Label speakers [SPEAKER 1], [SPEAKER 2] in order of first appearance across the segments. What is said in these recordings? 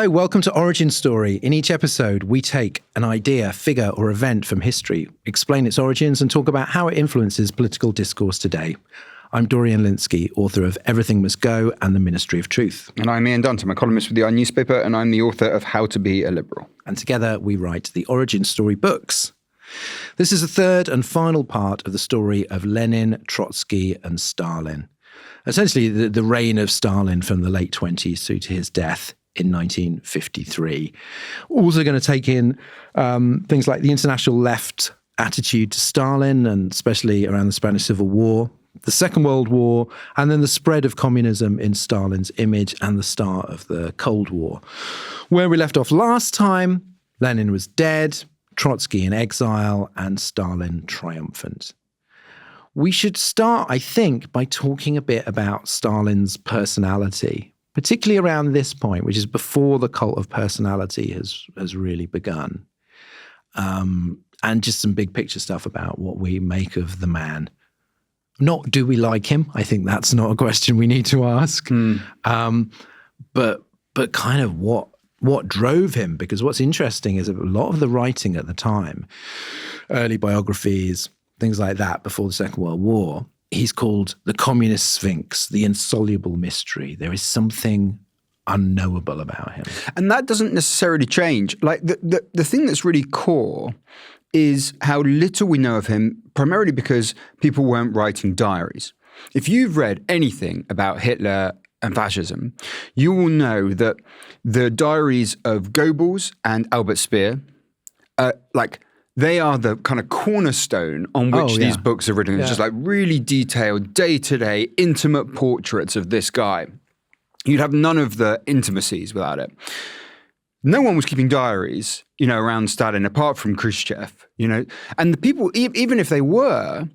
[SPEAKER 1] Hello, welcome to Origin Story. In each episode, we take an idea, figure, or event from history, explain its origins, and talk about how it influences political discourse today. I'm Dorian Linsky, author of Everything Must Go and The Ministry of Truth.
[SPEAKER 2] And I'm Ian Dunt. I'm a columnist with the newspaper, and I'm the author of How to Be a Liberal.
[SPEAKER 1] And together we write the Origin Story books. This is the third and final part of the story of Lenin, Trotsky, and Stalin. Essentially, the reign of Stalin from the late 20s through to his death in 1953. Also going to take in things like the international left attitude to Stalin, and especially around the Spanish Civil War, the Second World War, and then the spread of communism in Stalin's image and the start of the Cold War. Where we left off last time, Lenin was dead, Trotsky in exile, and Stalin triumphant. We should start, I think, by talking a bit about Stalin's personality, particularly around this point, which is before the cult of personality has really begun. And just some big picture stuff about what we make of the man. Not do we like him? I think that's not a question we need to ask. But kind of what drove him? Because what's interesting is a lot of the writing at the time, early biographies, things like that before the Second World War, he's called the communist sphinx, the insoluble mystery. There is something unknowable about him.
[SPEAKER 2] And that doesn't necessarily change. Like the thing that's really core is how little we know of him, primarily because people weren't writing diaries. If you've read anything about Hitler and fascism, you will know that the diaries of Goebbels and Albert Speer, they are the kind of cornerstone on which these books are written. It's just like really detailed, day-to-day, intimate portraits of this guy. You'd have none of the intimacies without it. No one was keeping diaries, around Stalin, apart from Khrushchev, And the people, even if they were,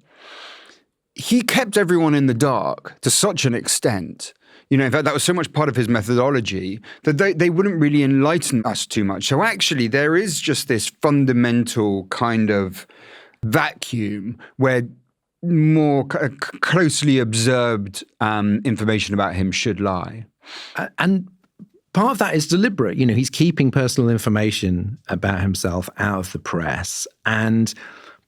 [SPEAKER 2] he kept everyone in the dark to such an extent. In fact, that was so much part of his methodology that they wouldn't really enlighten us too much. So actually, there is just this fundamental kind of vacuum where more closely observed information about him should lie.
[SPEAKER 1] And part of that is deliberate. He's keeping personal information about himself out of the press and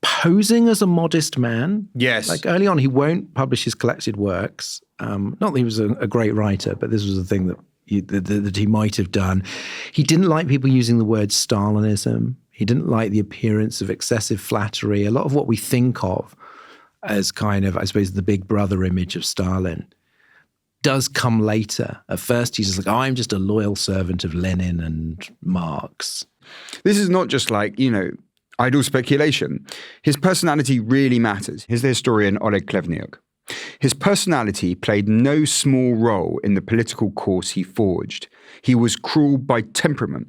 [SPEAKER 1] posing as a modest man.
[SPEAKER 2] Yes.
[SPEAKER 1] Like early on, he won't publish his collected works. Not that he was a great writer, but this was the thing that he might have done. He didn't like people using the word Stalinism. He didn't like the appearance of excessive flattery. A lot of what we think of as kind of, I suppose, the big brother image of Stalin does come later. At first, he's just like, I'm just a loyal servant of Lenin and Marx.
[SPEAKER 2] This is not just like, idle speculation. His personality really matters. Here's the historian Oleg Klevniuk. His personality played no small role in the political course he forged. He was cruel by temperament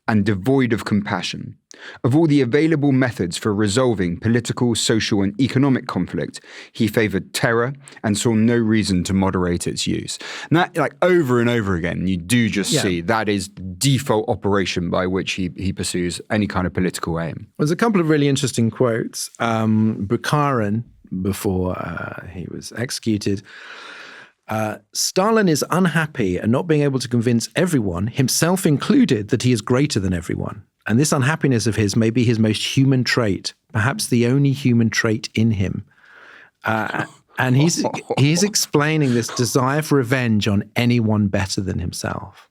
[SPEAKER 2] and devoid of compassion. Of all the available methods for resolving political, social, and economic conflict, he favored terror and saw no reason to moderate its use. And that, over and over again, you do just see that is the default operation by which he pursues any kind of political aim.
[SPEAKER 1] There's a couple of really interesting quotes. Bukharin, before he was executed, Stalin is unhappy at not being able to convince everyone, himself included, that he is greater than everyone. And this unhappiness of his may be his most human trait, perhaps the only human trait in him. And he's explaining this desire for revenge on anyone better than himself.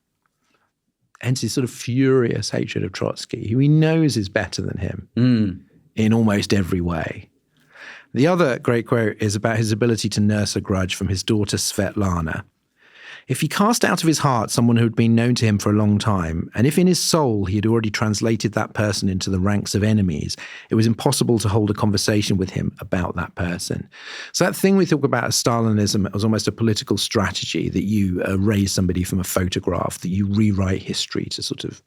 [SPEAKER 1] Hence his sort of furious hatred of Trotsky, who he knows is better than him in almost every way. The other great quote is about his ability to nurse a grudge from his daughter Svetlana. If he cast out of his heart someone who had been known to him for a long time, and if in his soul he had already translated that person into the ranks of enemies, it was impossible to hold a conversation with him about that person. So that thing we talk about as Stalinism was almost a political strategy, that you raise somebody from a photograph, that you rewrite history to sort of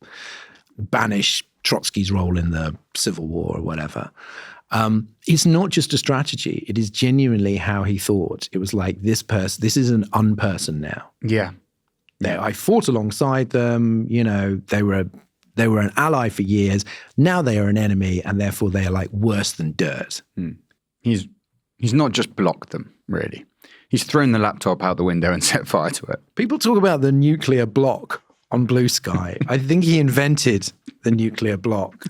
[SPEAKER 1] banish Trotsky's role in the Civil War or whatever. It's not just a strategy. It is genuinely how he thought. It was like, this is an unperson now.
[SPEAKER 2] Yeah.
[SPEAKER 1] I fought alongside them. They were an ally for years. Now they are an enemy, and therefore they are like worse than dirt.
[SPEAKER 2] He's not just blocked them, really. He's thrown the laptop out the window and set fire to it.
[SPEAKER 1] People talk about the nuclear block on blue sky. I think he invented the nuclear block.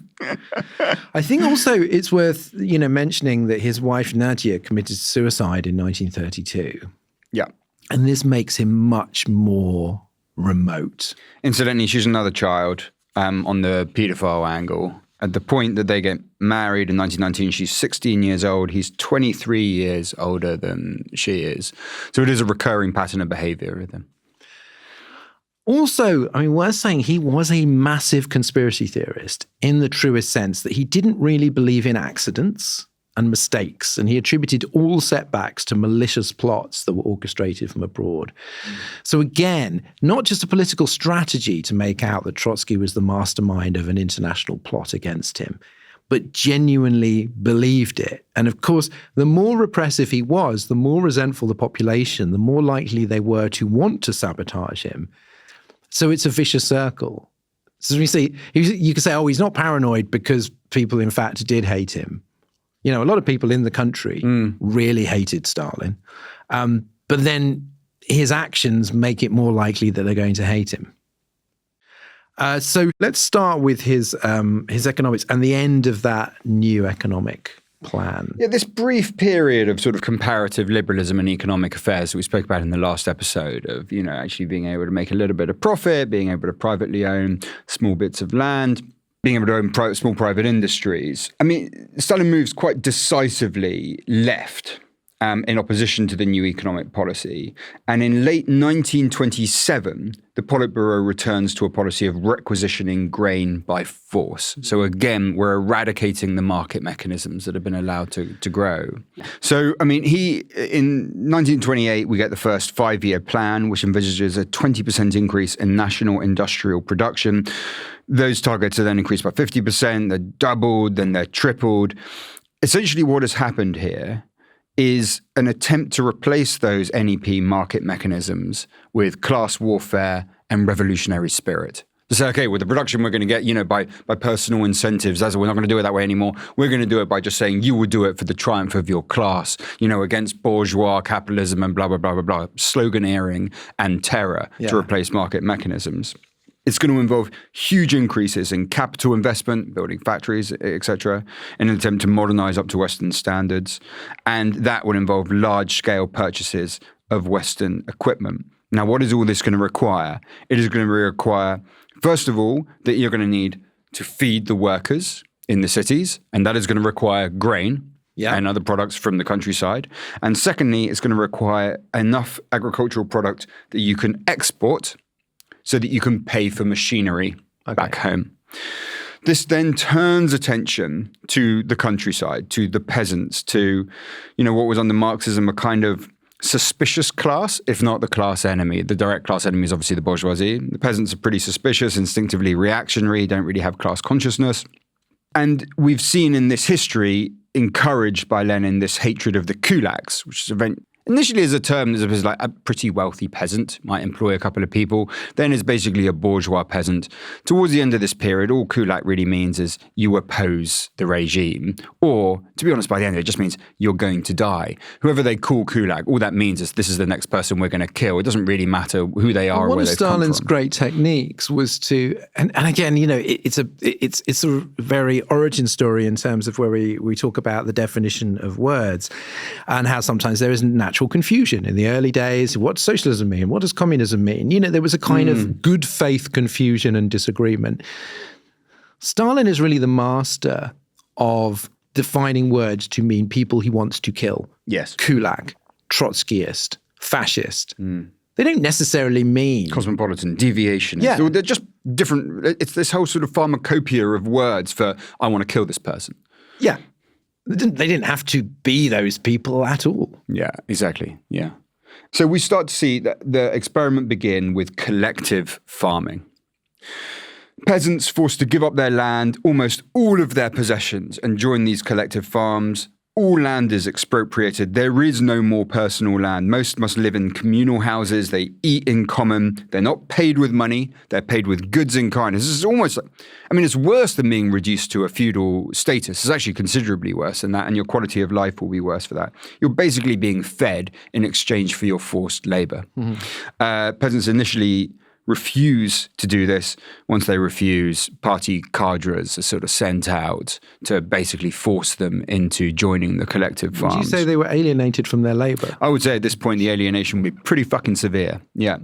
[SPEAKER 1] I think also it's worth, mentioning that his wife Nadia committed suicide in 1932.
[SPEAKER 2] Yeah.
[SPEAKER 1] And this makes him much more remote.
[SPEAKER 2] Incidentally, she's another child on the paedophile angle. At the point that they get married in 1919, she's 16 years old. He's 23 years older than she is. So it is a recurring pattern of behavior with him.
[SPEAKER 1] Also, we're saying he was a massive conspiracy theorist in the truest sense that he didn't really believe in accidents and mistakes, and he attributed all setbacks to malicious plots that were orchestrated from abroad. So again, not just a political strategy to make out that Trotsky was the mastermind of an international plot against him, but genuinely believed it. And of course, the more repressive he was, the more resentful the population, the more likely they were to want to sabotage him. So it's a vicious circle. So we see, you could say, oh, he's not paranoid because people, in fact, did hate him. A lot of people in the country really hated Stalin. But then his actions make it more likely that they're going to hate him. So let's start with his economics and the end of that new economic plan.
[SPEAKER 2] Yeah, this brief period of sort of comparative liberalism in economic affairs that we spoke about in the last episode of, actually being able to make a little bit of profit, being able to privately own small bits of land, being able to own small private industries. Stalin moves quite decisively left in opposition to the new economic policy. And in late 1927, the Politburo returns to a policy of requisitioning grain by force. So again, we're eradicating the market mechanisms that have been allowed to grow. So, in 1928, we get the first 5-year plan, which envisages a 20% increase in national industrial production. Those targets are then increased by 50%, they're doubled, then they're tripled. Essentially what has happened here is an attempt to replace those NEP market mechanisms with class warfare and revolutionary spirit. To say, okay, with the production we're going to get, by personal incentives, we're not going to do it that way anymore. We're going to do it by just saying you will do it for the triumph of your class, against bourgeois capitalism and blah, blah, blah, blah, blah, sloganeering and terror to replace market mechanisms. It's going to involve huge increases in capital investment, building factories, etc., in an attempt to modernize up to Western standards. And that will involve large-scale purchases of Western equipment. Now, what is all this going to require? It is going to require, first of all, that you're going to need to feed the workers in the cities, and that is going to require grain and other products from the countryside. And secondly, it's going to require enough agricultural product that you can export so that you can pay for machinery back home. This then turns attention to the countryside, to the peasants, to, what was under Marxism a kind of suspicious class, if not the class enemy. The direct class enemy is obviously the bourgeoisie. The peasants are pretty suspicious, instinctively reactionary, don't really have class consciousness. And we've seen in this history, encouraged by Lenin, this hatred of the kulaks, which is initially as a term, there's like a pretty wealthy peasant, might employ a couple of people. Then is basically a bourgeois peasant. Towards the end of this period, all kulak really means is you oppose the regime. Or, to be honest, by the end, it just means you're going to die. Whoever they call kulak, all that means is this is the next person we're going to kill. It doesn't really matter who they are or where they've come from.
[SPEAKER 1] One of Stalin's great techniques was to, and again, it's a very origin story in terms of where we talk about the definition of words and how sometimes there isn't natural confusion. In the early days, what does socialism mean? What does communism mean? There was a kind of good faith confusion and disagreement. Stalin is really the master of defining words to mean people he wants to kill.
[SPEAKER 2] Yes.
[SPEAKER 1] Kulak, Trotskyist, fascist. They don't necessarily mean
[SPEAKER 2] cosmopolitan, deviationist. Yeah. They're just different. It's this whole sort of pharmacopoeia of words for I want to kill this person.
[SPEAKER 1] Yeah. They didn't have to be those people at all.
[SPEAKER 2] Yeah, exactly. Yeah. So we start to see that the experiment begin with collective farming. Peasants forced to give up their land, almost all of their possessions, and join these collective farms. All land is expropriated. There is no more personal land. Most must live in communal houses. They eat in common. They're not paid with money. They're paid with goods in kind. This is almost like, it's worse than being reduced to a feudal status. It's actually considerably worse than that, and your quality of life will be worse for that. You're basically being fed in exchange for your forced labor. Peasants initially refuse to do this. Once they refuse, party cadres are sort of sent out to basically force them into joining the collective farms.
[SPEAKER 1] Would you say they were alienated from their labour?
[SPEAKER 2] I would say at this point the alienation would be pretty fucking severe. Yeah.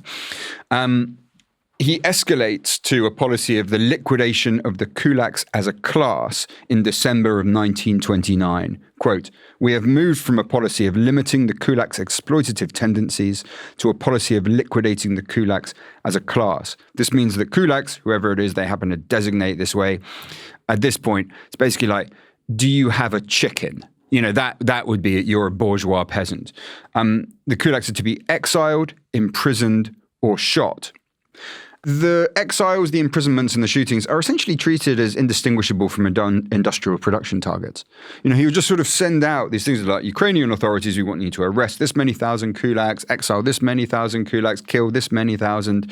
[SPEAKER 2] He escalates to a policy of the liquidation of the kulaks as a class in December of 1929. Quote, "We have moved from a policy of limiting the kulaks' exploitative tendencies to a policy of liquidating the kulaks as a class. This means that kulaks, whoever it is they happen to designate this way, at this point, it's basically like, do you have a chicken? You know, that would be, you're a bourgeois peasant. The kulaks are to be exiled, imprisoned, or shot. The exiles, the imprisonments, and the shootings are essentially treated as indistinguishable from industrial production targets. You know, he would just sort of send out these things like, Ukrainian authorities, we want you to arrest this many thousand kulaks, exile this many thousand kulaks, kill this many thousand.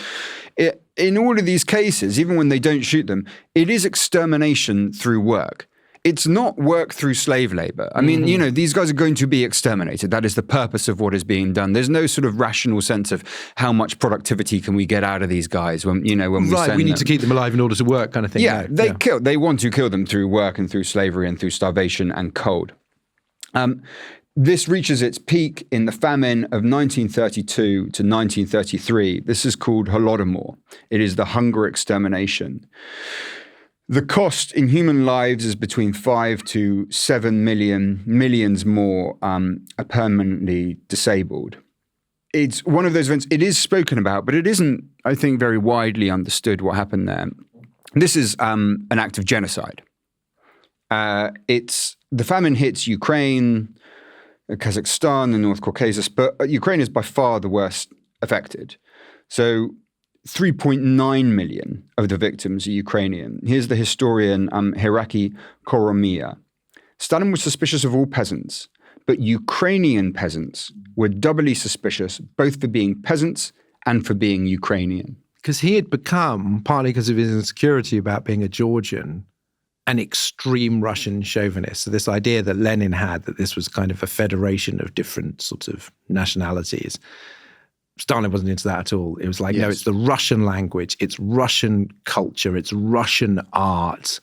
[SPEAKER 2] In all of these cases, even when they don't shoot them, it is extermination through work. It's not work through slave labor. I mean, you know, these guys are going to be exterminated. That is the purpose of what is being done. There's no sort of rational sense of how much productivity can we get out of these guys when we send
[SPEAKER 1] we need to keep them alive in order to work, kind of thing.
[SPEAKER 2] Yeah, they want to kill them through work and through slavery and through starvation and cold. This reaches its peak in the famine of 1932 to 1933. This is called Holodomor. It is the hunger extermination. The cost in human lives is between 5 to 7 millions more are permanently disabled. It's one of those events, it is spoken about, but it isn't, I think, very widely understood what happened there. This is an act of genocide. The famine hits Ukraine, Kazakhstan, and North Caucasus, but Ukraine is by far the worst affected. So 3.9 million of the victims are Ukrainian. Here's the historian Hiraki Koromiya. Stalin was suspicious of all peasants, but Ukrainian peasants were doubly suspicious, both for being peasants and for being Ukrainian.
[SPEAKER 1] Because he had become, partly because of his insecurity about being a Georgian, an extreme Russian chauvinist. So this idea that Lenin had, that this was kind of a federation of different sorts of nationalities. Stalin wasn't into that at all. It was like, no, it's the Russian language, it's Russian culture, it's Russian art.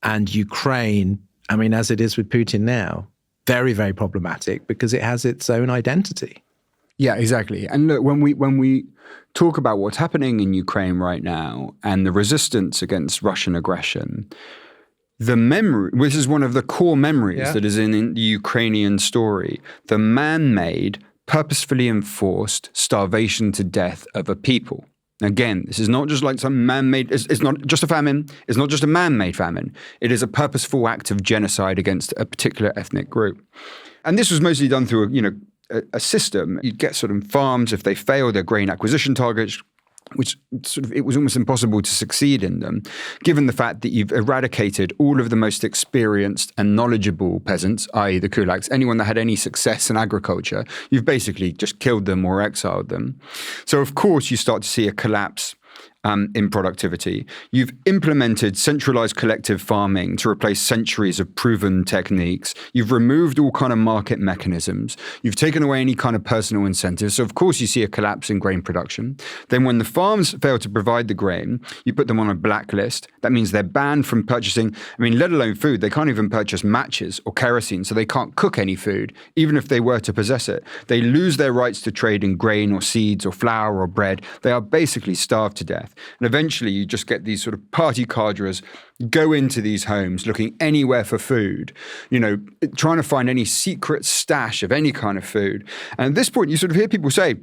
[SPEAKER 1] And Ukraine, I mean, as it is with Putin now, very, very problematic because it has its own identity.
[SPEAKER 2] Yeah, exactly. And look, when we talk about what's happening in Ukraine right now and the resistance against Russian aggression, the memory, which is one of the core memories that is in the Ukrainian story, the man-made, purposefully enforced starvation to death of a people. Again, this is not just like some man-made, it's not just a famine, it's not just a man-made famine. It is a purposeful act of genocide against a particular ethnic group. And this was mostly done through a system. You'd get sort of farms, if they fail their grain acquisition targets, which sort of, it was almost impossible to succeed in them, given the fact that you've eradicated all of the most experienced and knowledgeable peasants, i.e. the kulaks, anyone that had any success in agriculture, you've basically just killed them or exiled them. So of course you start to see a collapse in productivity. You've implemented centralized collective farming to replace centuries of proven techniques. You've removed all kind of market mechanisms. You've taken away any kind of personal incentives. So of course you see a collapse in grain production. Then when the farms fail to provide the grain, you put them on a blacklist. That means they're banned from purchasing, let alone food. They can't even purchase matches or kerosene, so they can't cook any food, even if they were to possess it. They lose their rights to trade in grain or seeds or flour or bread. They are basically starved to death. And eventually you just get these sort of party cadres go into these homes looking anywhere for food, trying to find any secret stash of any kind of food. And at this point you sort of hear people say,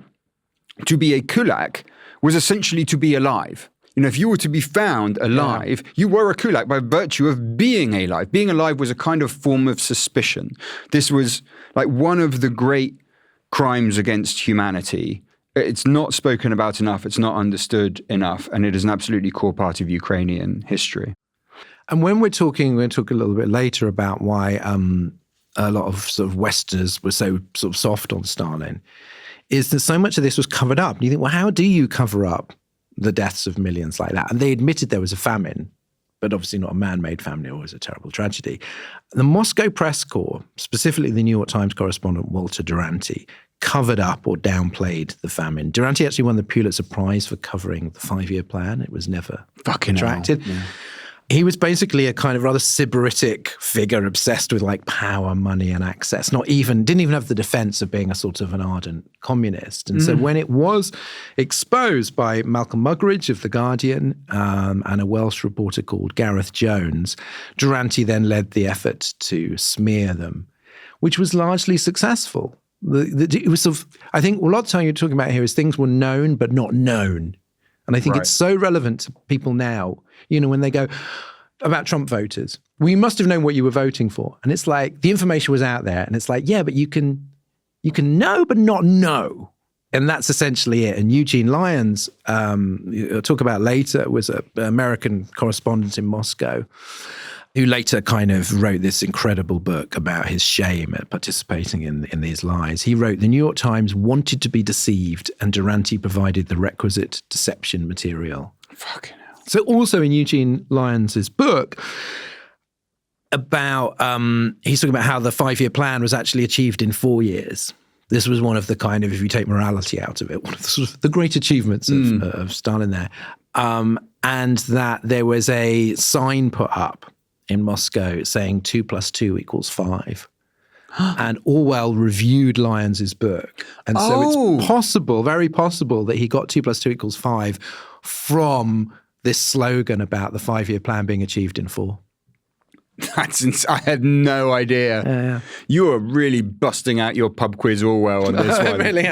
[SPEAKER 2] to be a kulak was essentially to be alive. If you were to be found alive, you were a kulak by virtue of being alive. Being alive was a kind of form of suspicion. This was like one of the great crimes against humanity. It's not spoken about enough, it's not understood enough, and it is an absolutely core part of Ukrainian history.
[SPEAKER 1] And when we'll talk a little bit later about why a lot of sort of Westerners were so sort of soft on Stalin, is that so much of this was covered up. And you think, well, how do you cover up the deaths of millions like that? And they admitted there was a famine, but obviously not a man-made famine, it was a terrible tragedy. The Moscow press corps, specifically the New York Times correspondent Walter Duranty, covered up or downplayed the famine. Durante actually won the Pulitzer Prize for covering the 5-year plan. It was never retracted. Yeah. He was basically a kind of rather sybaritic figure obsessed with like power, money and access. Didn't even have the defense of being a sort of an ardent communist. And so when it was exposed by Malcolm Muggeridge of The Guardian and a Welsh reporter called Gareth Jones, Durante then led the effort to smear them, which was largely successful. It was sort of, I think a lot of the time you're talking about here is things were known but not known. And I think it's so relevant to people now, when they go about Trump voters. Well, you must have known what you were voting for. And it's like the information was out there. And it's like, yeah, but you can know but not know. And that's essentially it. And Eugene Lyons, I'll talk about later, was an American correspondent in Moscow who later kind of wrote this incredible book about his shame at participating in these lies. He wrote, "The New York Times wanted to be deceived, and Durante provided the requisite deception material."
[SPEAKER 2] Fucking hell.
[SPEAKER 1] So also in Eugene Lyons's book, about he's talking about how the 5-year plan was actually achieved in 4 years. This was one of the kind of, if you take morality out of it, one of the sort of the great achievements of Stalin there. And that there was a sign put up in Moscow saying 2 + 2 = 5. And Orwell reviewed Lyons's book. And so it's possible, very possible, that he got 2 + 2 = 5 from this slogan about the 5-year plan being achieved in 4.
[SPEAKER 2] I had no idea.
[SPEAKER 1] Yeah.
[SPEAKER 2] You are really busting out your pub quiz Orwell on this one.
[SPEAKER 1] I really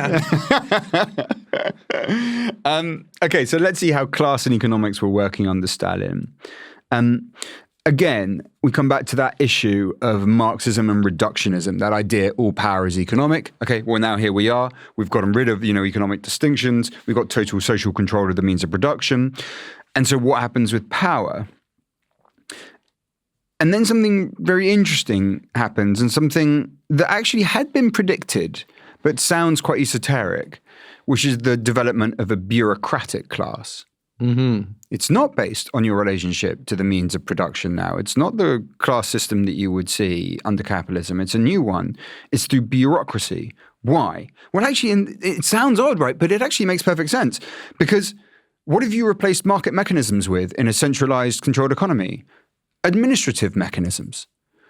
[SPEAKER 1] am.
[SPEAKER 2] Okay, so let's see how class and economics were working under Stalin. Again, we come back to that issue of Marxism and reductionism, that idea all power is economic. Okay, well, now here we are. We've gotten rid of, economic distinctions. We've got total social control of the means of production. And so what happens with power? And then something very interesting happens, and something that actually had been predicted, but sounds quite esoteric, which is the development of a bureaucratic class. Mm-hmm. It's not based on your relationship to the means of production now. It's not the class system that you would see under capitalism. It's a new one. It's through bureaucracy. Why? Well, actually, it sounds odd, right? But it actually makes perfect sense. Because what have you replaced market mechanisms with in a centralized, controlled economy? Administrative mechanisms.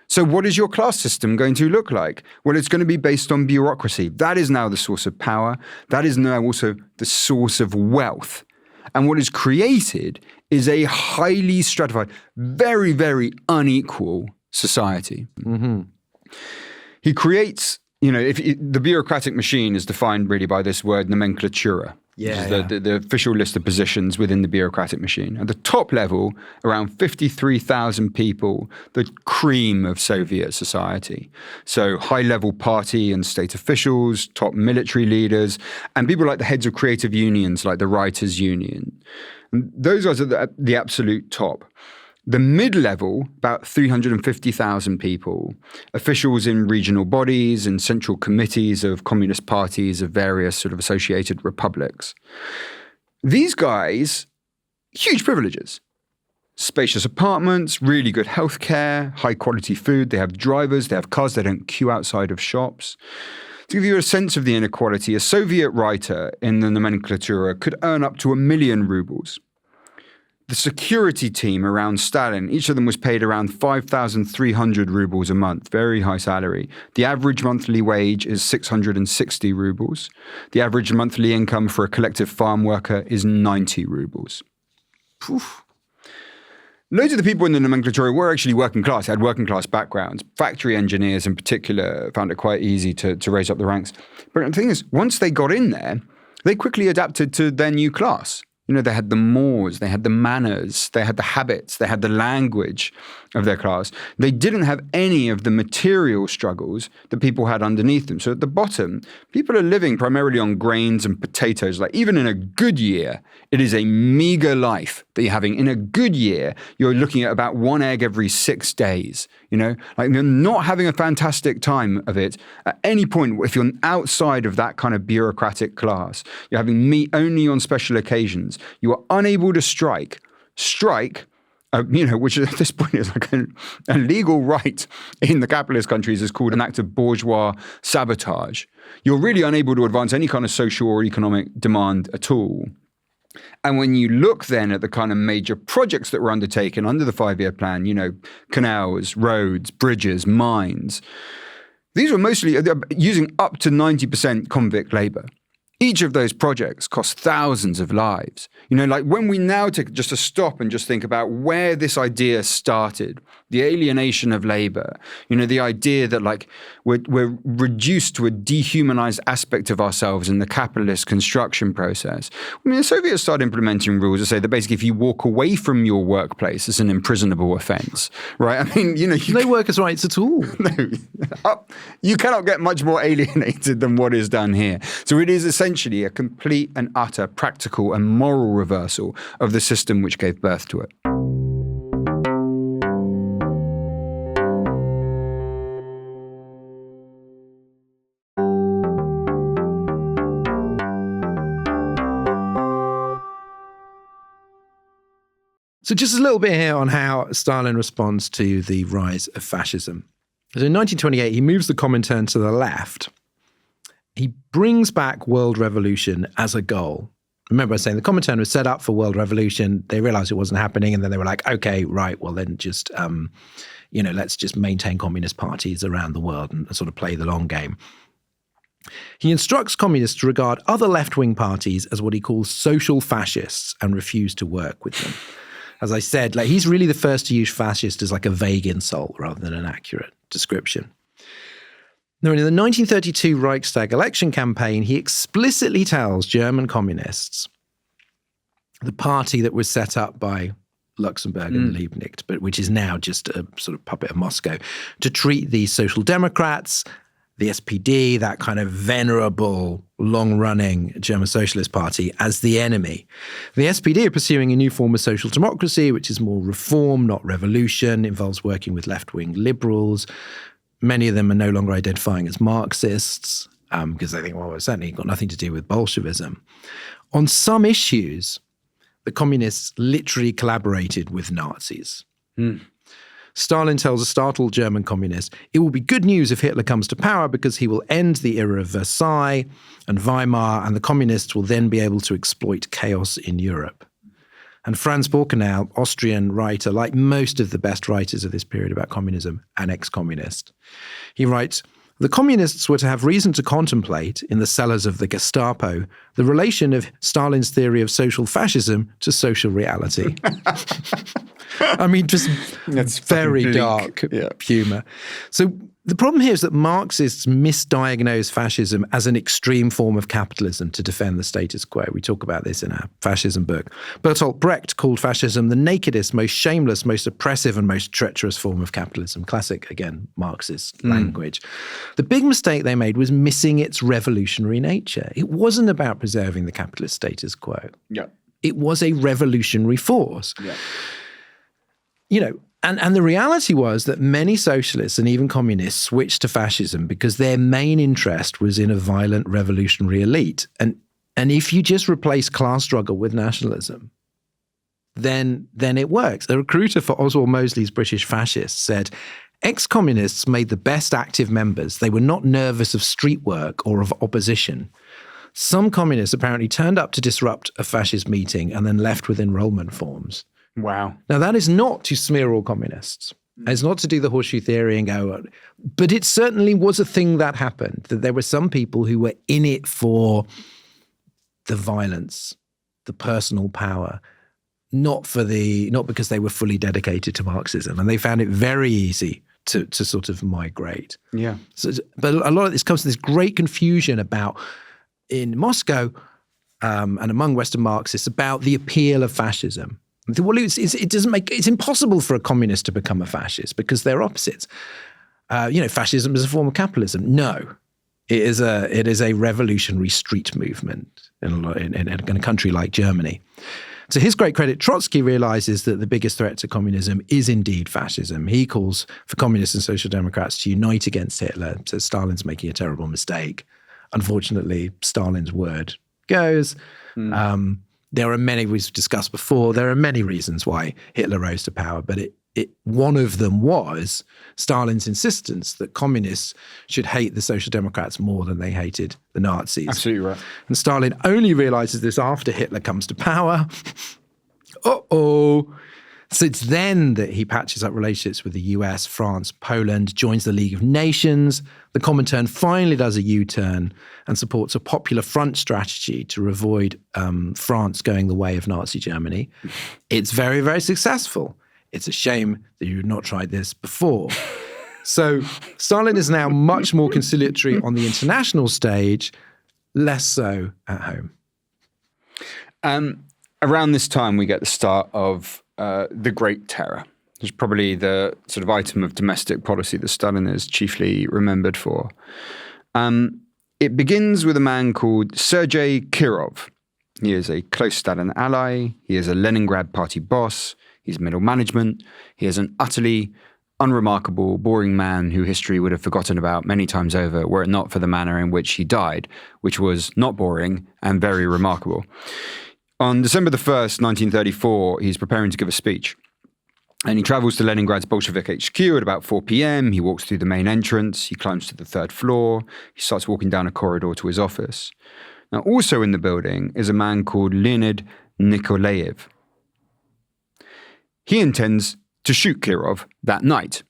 [SPEAKER 2] So what is your class system going to look like? Well, it's going to be based on bureaucracy. That is now the source of power. That is now also the source of wealth. And what is created is a highly stratified, very, very unequal society. Mm-hmm. He creates, the bureaucratic machine is defined really by this word nomenclatura. The official list of positions within the bureaucratic machine. At the top level, around 53,000 people, the cream of Soviet society. So high-level party and state officials, top military leaders, and people like the heads of creative unions, like the Writers' Union. And those guys are at the absolute top. The mid-level, about 350,000 people, officials in regional bodies and central committees of communist parties of various sort of associated republics. These guys, huge privileges. Spacious apartments, really good healthcare, high-quality food. They have drivers, they have cars, they don't queue outside of shops. To give you a sense of the inequality, a Soviet writer in the nomenclatura could earn up to 1 million rubles. The security team around Stalin, each of them was paid around 5,300 rubles a month, very high salary. The average monthly wage is 660 rubles. The average monthly income for a collective farm worker is 90 rubles. Poof. Loads of the people in the nomenclature were actually working class, had working class backgrounds. Factory engineers in particular found it quite easy to raise up the ranks. But the thing is, once they got in there, they quickly adapted to their new class. They had the mores, they had the manners, they had the habits, they had the language of their class. They didn't have any of the material struggles that people had underneath them. So at the bottom, people are living primarily on grains and potatoes. Like even in a good year, it is a meager life that you're having. In a good year, you're looking at about 1 egg every 6 days. Like you're not having a fantastic time of it at any point. If you're outside of that kind of bureaucratic class, you're having meat only on special occasions. You are unable to strike. Strike which at this point is like a legal right in the capitalist countries, is called an act of bourgeois sabotage. You're really unable to advance any kind of social or economic demand at all. And when you look then at the kind of major projects that were undertaken under the 5-year plan, canals, roads, bridges, mines, these were mostly using up to 90% convict labor. Each of those projects cost thousands of lives. Like when we now take just a stop and just think about where this idea started, the alienation of labor, the idea that like we're reduced to a dehumanized aspect of ourselves in the capitalist construction process. The Soviets started implementing rules that say that basically if you walk away from your workplace, it's an imprisonable offense, right?
[SPEAKER 1] No workers' rights at all.
[SPEAKER 2] No, you cannot get much more alienated than what is done here. So it is essentially a complete and utter practical and moral reversal of the system which gave birth to it.
[SPEAKER 1] So just a little bit here on how Stalin responds to the rise of fascism. So in 1928, he moves the Comintern to the left. He brings back world revolution as a goal. Remember I was saying the Comintern was set up for world revolution. They realized it wasn't happening. And then they were like, okay, right, well then just, let's just maintain communist parties around the world and sort of play the long game. He instructs communists to regard other left-wing parties as what he calls social fascists and refuse to work with them. As I said, like he's really the first to use fascist as like a vague insult rather than an accurate description. Now, in the 1932 Reichstag election campaign, he explicitly tells German communists, the party that was set up by Luxemburg and Liebknecht, but which is now just a sort of puppet of Moscow, to treat the Social Democrats, the SPD, that kind of venerable, long-running German Socialist Party, as the enemy. The SPD are pursuing a new form of social democracy, which is more reform, not revolution, involves working with left-wing liberals. Many of them are no longer identifying as Marxists because they think, well, it's certainly got nothing to do with Bolshevism. On some issues, the communists literally collaborated with Nazis. Stalin tells a startled German communist, it will be good news if Hitler comes to power because he will end the era of Versailles and Weimar, and the communists will then be able to exploit chaos in Europe. And Franz Borkenau, Austrian writer, like most of the best writers of this period about communism, an ex-communist, he writes, the communists were to have reason to contemplate, in the cellars of the Gestapo, the relation of Stalin's theory of social fascism to social reality. I mean, just that's very dark humor. So the problem here is that Marxists misdiagnose fascism as an extreme form of capitalism to defend the status quo. We talk about this in our fascism book. Bertolt Brecht called fascism the nakedest, most shameless, most oppressive, and most treacherous form of capitalism. Classic, again, Marxist language. The big mistake they made was missing its revolutionary nature. It wasn't about preserving the capitalist status quo.
[SPEAKER 2] Yeah.
[SPEAKER 1] It was a revolutionary force. Yeah. And the reality was that many socialists and even communists switched to fascism because their main interest was in a violent revolutionary elite. And if you just replace class struggle with nationalism, then it works. A recruiter for Oswald Mosley's British Fascists said, ex-communists made the best active members. They were not nervous of street work or of opposition. Some communists apparently turned up to disrupt a fascist meeting and then left with enrollment forms.
[SPEAKER 2] Wow.
[SPEAKER 1] Now, that is not to smear all communists. It's not to do the horseshoe theory and go, but it certainly was a thing that happened, that there were some people who were in it for the violence, the personal power, not because they were fully dedicated to Marxism. And they found it very easy to sort of migrate. Yeah. So, but a lot of this comes to this great confusion about, in Moscow and among Western Marxists, about the appeal of fascism. Well, it's impossible for a communist to become a fascist because they're opposites. Fascism is a form of capitalism. No, it is a revolutionary street movement in a country like Germany. To his great credit, Trotsky realizes that the biggest threat to communism is indeed fascism. He calls for communists and social democrats to unite against Hitler, says Stalin's making a terrible mistake. Unfortunately, Stalin's word goes. There are many, we've discussed before, there are many reasons why Hitler rose to power, but one of them was Stalin's insistence that communists should hate the Social Democrats more than they hated the Nazis.
[SPEAKER 2] Absolutely right.
[SPEAKER 1] And Stalin only realizes this after Hitler comes to power. So it's then that he patches up relationships with the US, France, Poland, joins the League of Nations. The Comintern finally does a U-turn and supports a popular front strategy to avoid France going the way of Nazi Germany. It's very, very successful. It's a shame that you had not tried this before. So Stalin is now much more conciliatory on the international stage, less so at home.
[SPEAKER 2] Around this time, we get the start of the Great Terror. It's probably the sort of item of domestic policy that Stalin is chiefly remembered for. It begins with a man called Sergei Kirov. He is a close Stalin ally. He is a Leningrad party boss. He's middle management. He is an utterly unremarkable, boring man who history would have forgotten about many times over were it not for the manner in which he died, which was not boring and very remarkable. On December the 1st, 1934, he's preparing to give a speech. And he travels to Leningrad's Bolshevik HQ at about 4 p.m. He walks through the main entrance. He climbs to the 3rd floor. He starts walking down a corridor to his office. Now, also in the building is a man called Leonid Nikolaev. He intends to shoot Kirov that night.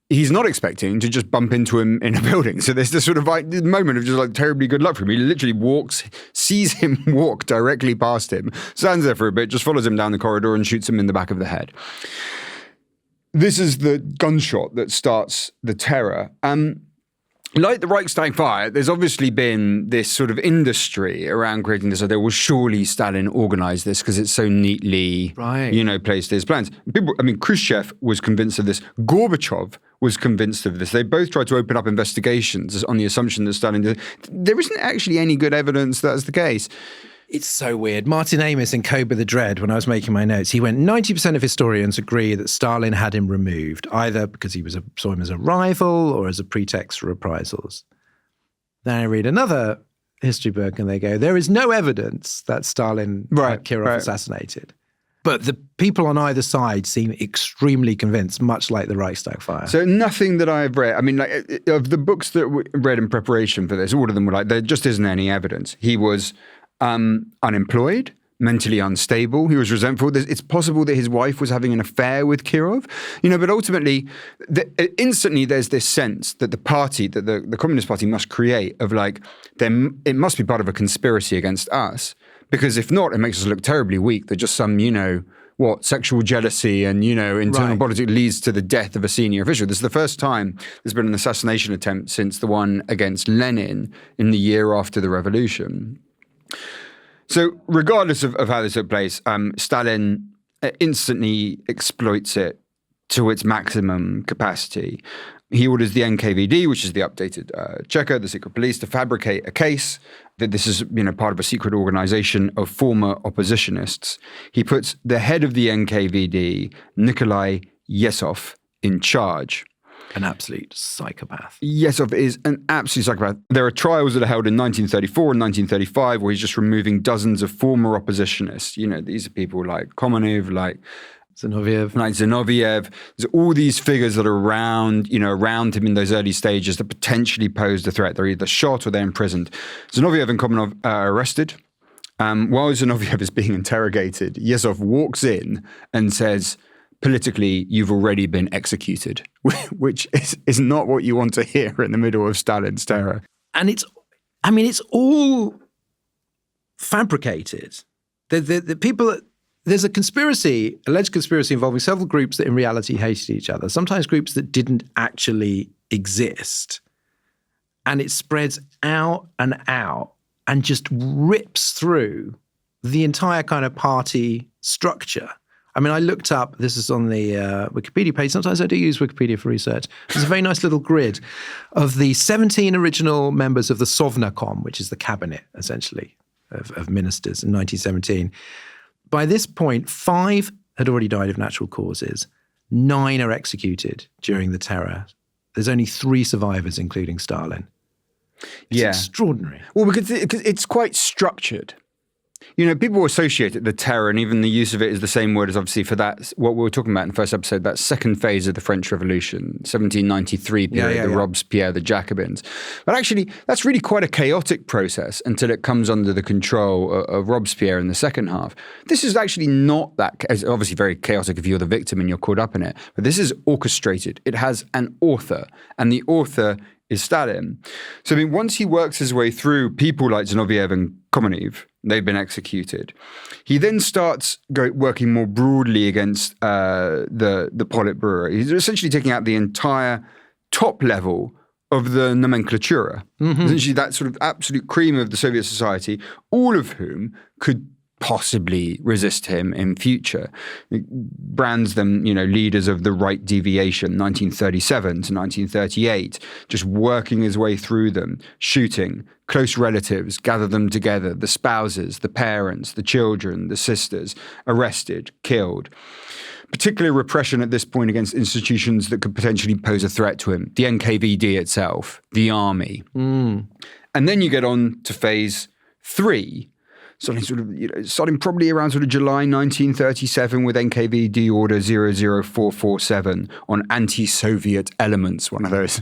[SPEAKER 2] He's not expecting to just bump into him in a building. So there's this sort of like moment of just like terribly good luck for him. He literally sees him walk directly past him, stands there for a bit, just follows him down the corridor and shoots him in the back of the head. This is the gunshot that starts the terror. Like the Reichstag fire, there's obviously been this sort of industry around creating this idea, well, surely Stalin organized this because it's so neatly, placed his plans. Khrushchev was convinced of this. Gorbachev was convinced of this. They both tried to open up investigations on the assumption that Stalin did. There isn't actually any good evidence that's the case.
[SPEAKER 1] It's so weird. Martin Amis in Cobra the Dread, when I was making my notes, he went, 90% of historians agree that Stalin had him removed, either because he saw him as a rival or as a pretext for reprisals. Then I read another history book and they go, there is no evidence that Stalin had Kirov assassinated. But the people on either side seem extremely convinced, much like the Reichstag fire.
[SPEAKER 2] So nothing that I've read, of the books that we read in preparation for this, all of them were like, there just isn't any evidence. He was unemployed, mentally unstable. He was resentful. It's possible that his wife was having an affair with Kirov, but ultimately, instantly there's this sense that the party, that the Communist Party must create of like, it must be part of a conspiracy against us, because if not, it makes us look terribly weak that just some, sexual jealousy and, internal politics leads to the death of a senior official. This is the first time there's been an assassination attempt since the one against Lenin in the year after the revolution. So regardless of how this took place, Stalin instantly exploits it to its maximum capacity. He orders the NKVD, which is the updated Cheka, the secret police, to fabricate a case that this is part of a secret organization of former oppositionists. He puts the head of the NKVD, Nikolai Yesov, in charge.
[SPEAKER 1] An absolute psychopath.
[SPEAKER 2] Yesov is an absolute psychopath. There are trials that are held in 1934 and 1935 where he's just removing dozens of former oppositionists. These are people like Komarov, like Zinoviev. There's all these figures that are around him in those early stages that potentially posed a threat. They're either shot or they're imprisoned. Zinoviev and Komarov are arrested. While Zinoviev is being interrogated, Yesov walks in and says, politically, you've already been executed, which is not what you want to hear in the middle of Stalin's terror.
[SPEAKER 1] And it's all fabricated. The people, there's a conspiracy, alleged conspiracy involving several groups that in reality hated each other, sometimes groups that didn't actually exist. And it spreads out and just rips through the entire kind of party structure. I looked up, this is on the Wikipedia page. Sometimes I do use Wikipedia for research. There's a very nice little grid of the 17 original members of the Sovnarkom, which is the cabinet, essentially, of ministers in 1917. By this point, 5 had already died of natural causes. 9 are executed during the terror. There's only 3 survivors, including Stalin. It's extraordinary.
[SPEAKER 2] Well, because it's quite structured. People associate it, the terror, and even the use of it is the same word as obviously for that, what we were talking about in the first episode, that second phase of the French Revolution, 1793 period, Robespierre, the Jacobins. But actually, that's really quite a chaotic process until it comes under the control of Robespierre in the second half. This is actually not that, it's obviously very chaotic if you're the victim and you're caught up in it, but this is orchestrated. It has an author, and the author is Stalin. So once he works his way through people like Zinoviev and Komunev, they've been executed. He then starts working more broadly against the Politburo. He's essentially taking out the entire top level of the nomenklatura, essentially that sort of absolute cream of the Soviet society, all of whom could possibly resist him in future. It brands them, leaders of the right deviation, 1937 to 1938, just working his way through them, shooting close relatives, gather them together, the spouses, the parents, the children, the sisters, arrested, killed. Particular repression at this point against institutions that could potentially pose a threat to him, the NKVD itself, the army. And then you get on to phase 3, starting probably around sort of July 1937 with NKVD Order 00447 on anti-Soviet elements, one of those,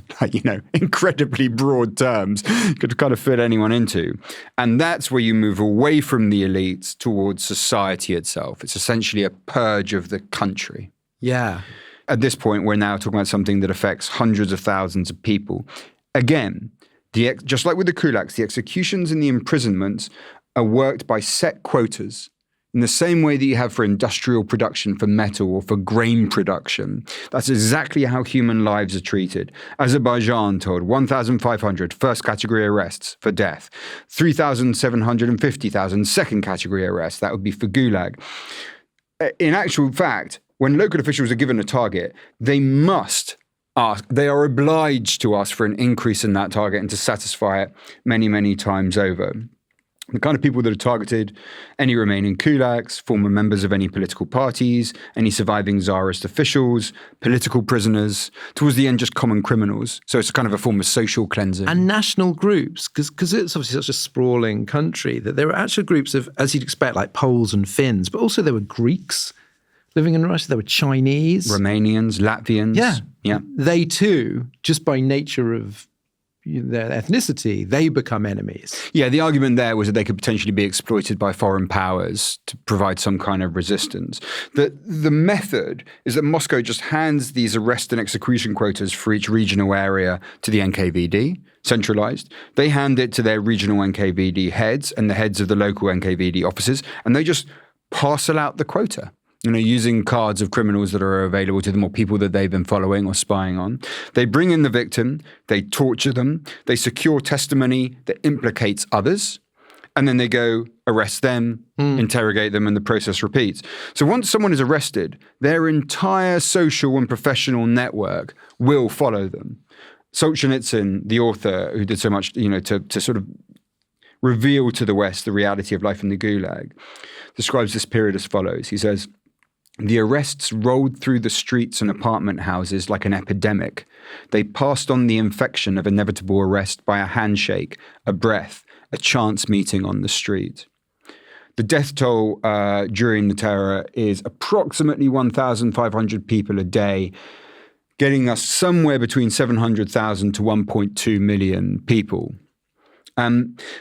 [SPEAKER 2] incredibly broad terms could kind of fit anyone into. And that's where you move away from the elites towards society itself. It's essentially a purge of the country.
[SPEAKER 1] Yeah.
[SPEAKER 2] At this point, we're now talking about something that affects hundreds of thousands of people. Again, just like with the kulaks, the executions and the imprisonments are worked by set quotas in the same way that you have for industrial production, for metal or for grain production. That's exactly how human lives are treated. Azerbaijan told 1,500 first category arrests for death, 3,750,000 second category arrests, that would be for gulag. In actual fact, when local officials are given a target, they must ask, they are obliged to ask for an increase in that target and to satisfy it many, many times over. The kind of people that are targeted, any remaining kulaks, former members of any political parties, any surviving czarist officials, political prisoners, towards the end just common criminals. So it's kind of a form of social cleansing.
[SPEAKER 1] And national groups, because it's obviously such a sprawling country, that there were actual groups of, as you'd expect, like Poles and Finns, but also there were Greeks living in Russia, there were Chinese.
[SPEAKER 2] Romanians, Latvians.
[SPEAKER 1] Yeah. They too, just by nature of their ethnicity, they become enemies.
[SPEAKER 2] Yeah, the argument there was that they could potentially be exploited by foreign powers to provide some kind of resistance. The method is that Moscow just hands these arrest and execution quotas for each regional area to the NKVD, centralized. They hand it to their regional NKVD heads and the heads of the local NKVD offices, and they just parcel out the quota. Using cards of criminals that are available to them or people that they've been following or spying on. They bring in the victim, they torture them, they secure testimony that implicates others, and then they go arrest them, interrogate them, and the process repeats. So once someone is arrested, their entire social and professional network will follow them. Solzhenitsyn, the author who did so much, to sort of reveal to the West the reality of life in the Gulag, describes this period as follows. He says, "The arrests rolled through the streets and apartment houses like an epidemic. They passed on the infection of inevitable arrest by a handshake, a breath, a chance meeting on the street." The death toll during the terror is approximately 1,500 people a day, getting us somewhere between 700,000 to 1.2 million people.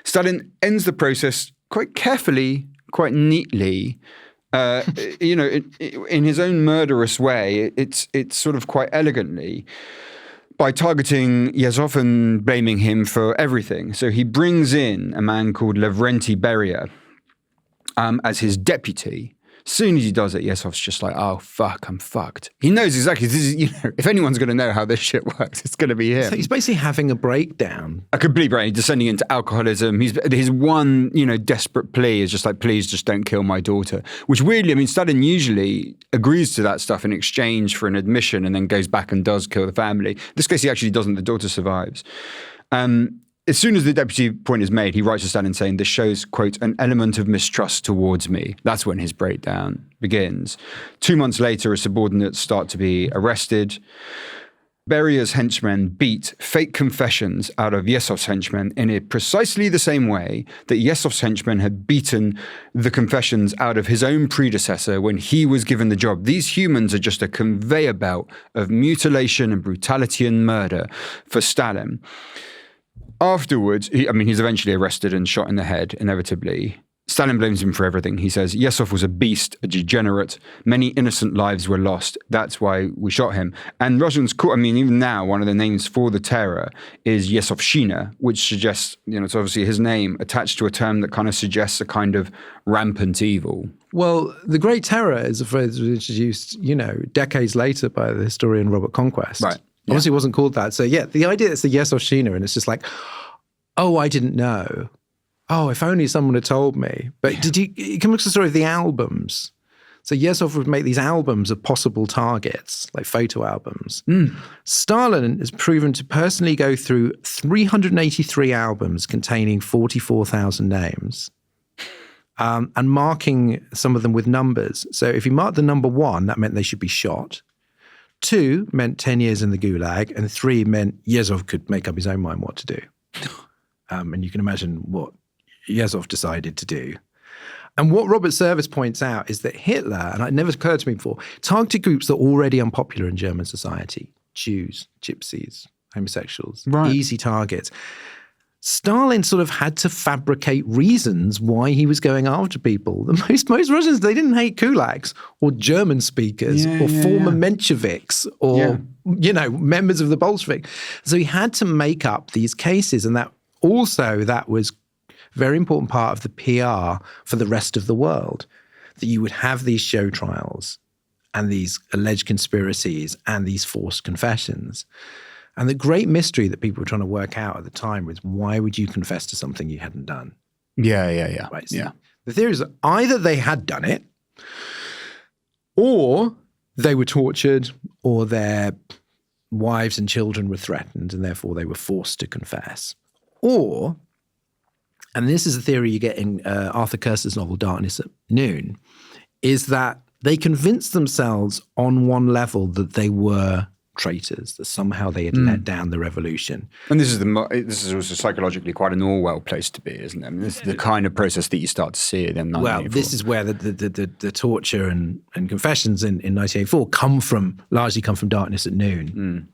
[SPEAKER 2] Stalin ends the process quite carefully, quite neatly. In his own murderous way, it's sort of quite elegantly, by targeting Yezhov and blaming him for everything. So he brings in a man called Lavrenti Beria as his deputy. As soon as he does it, Yezhov's just like, oh, fuck, I'm fucked. He knows exactly, this is, if anyone's going to know how this shit works, it's going to be him.
[SPEAKER 1] So he's basically having a breakdown.
[SPEAKER 2] A complete breakdown, descending into alcoholism. His one, desperate plea is just like, please just don't kill my daughter. Which weirdly, Stalin usually agrees to that stuff in exchange for an admission and then goes back and does kill the family. In this case, he actually doesn't. The daughter survives. As soon as the deputy point is made, he writes to Stalin saying, this shows, quote, an element of mistrust towards me. That's when his breakdown begins. 2 months later, his subordinates start to be arrested. Beria's henchmen beat fake confessions out of Yesov's henchmen in precisely the same way that Yesov's henchmen had beaten the confessions out of his own predecessor when he was given the job. These humans are just a conveyor belt of mutilation and brutality and murder for Stalin. Afterwards, he's eventually arrested and shot in the head, inevitably. Stalin blames him for everything. He says, Yesov was a beast, a degenerate. Many innocent lives were lost. That's why we shot him. And Russians call, even now, one of the names for the terror is Yesovshchina, which suggests, it's obviously his name attached to a term that kind of suggests a kind of rampant evil.
[SPEAKER 1] Well, the Great Terror is a phrase that was introduced, decades later by the historian Robert Conquest.
[SPEAKER 2] Right. Yeah.
[SPEAKER 1] Obviously it wasn't called that. So yeah, the idea it's the Yesovshchina, and it's just like, oh, I didn't know. Oh, if only someone had told me. But did you come across the story of the albums? So Yesov would make these albums of possible targets, like photo albums. Stalin has proven to personally go through 383 albums containing 44,000 names and marking some of them with numbers. So if you marked the number 1, that meant they should be shot. 2 meant 10 years in the gulag, and 3 meant Yesov could make up his own mind what to do. And you can imagine what Yesov decided to do. And what Robert Service points out is that Hitler, and it never occurred to me before, targeted groups that are already unpopular in German society. Jews, gypsies, homosexuals, easy targets. Stalin sort of had to fabricate reasons why he was going after people. Most Russians, they didn't hate kulaks or German speakers or former Mensheviks or, members of the Bolshevik. So he had to make up these cases, and that was a very important part of the PR for the rest of the world, that you would have these show trials and these alleged conspiracies and these forced confessions. And the great mystery that people were trying to work out at the time was, why would you confess to something you hadn't done?
[SPEAKER 2] Yeah.
[SPEAKER 1] Right. So the theory is that either they had done it, or they were tortured, or their wives and children were threatened, and therefore they were forced to confess. Or, and this is a theory you get in Arthur Koestler's novel Darkness at Noon, is that they convinced themselves on one level that they were traitors, that somehow they had let down the revolution.
[SPEAKER 2] And this is also psychologically quite an Orwell place to be, isn't it? This is the kind of process that you start to see in 1984.
[SPEAKER 1] Well, this is where the torture and confessions in 1984 largely come from Darkness at Noon.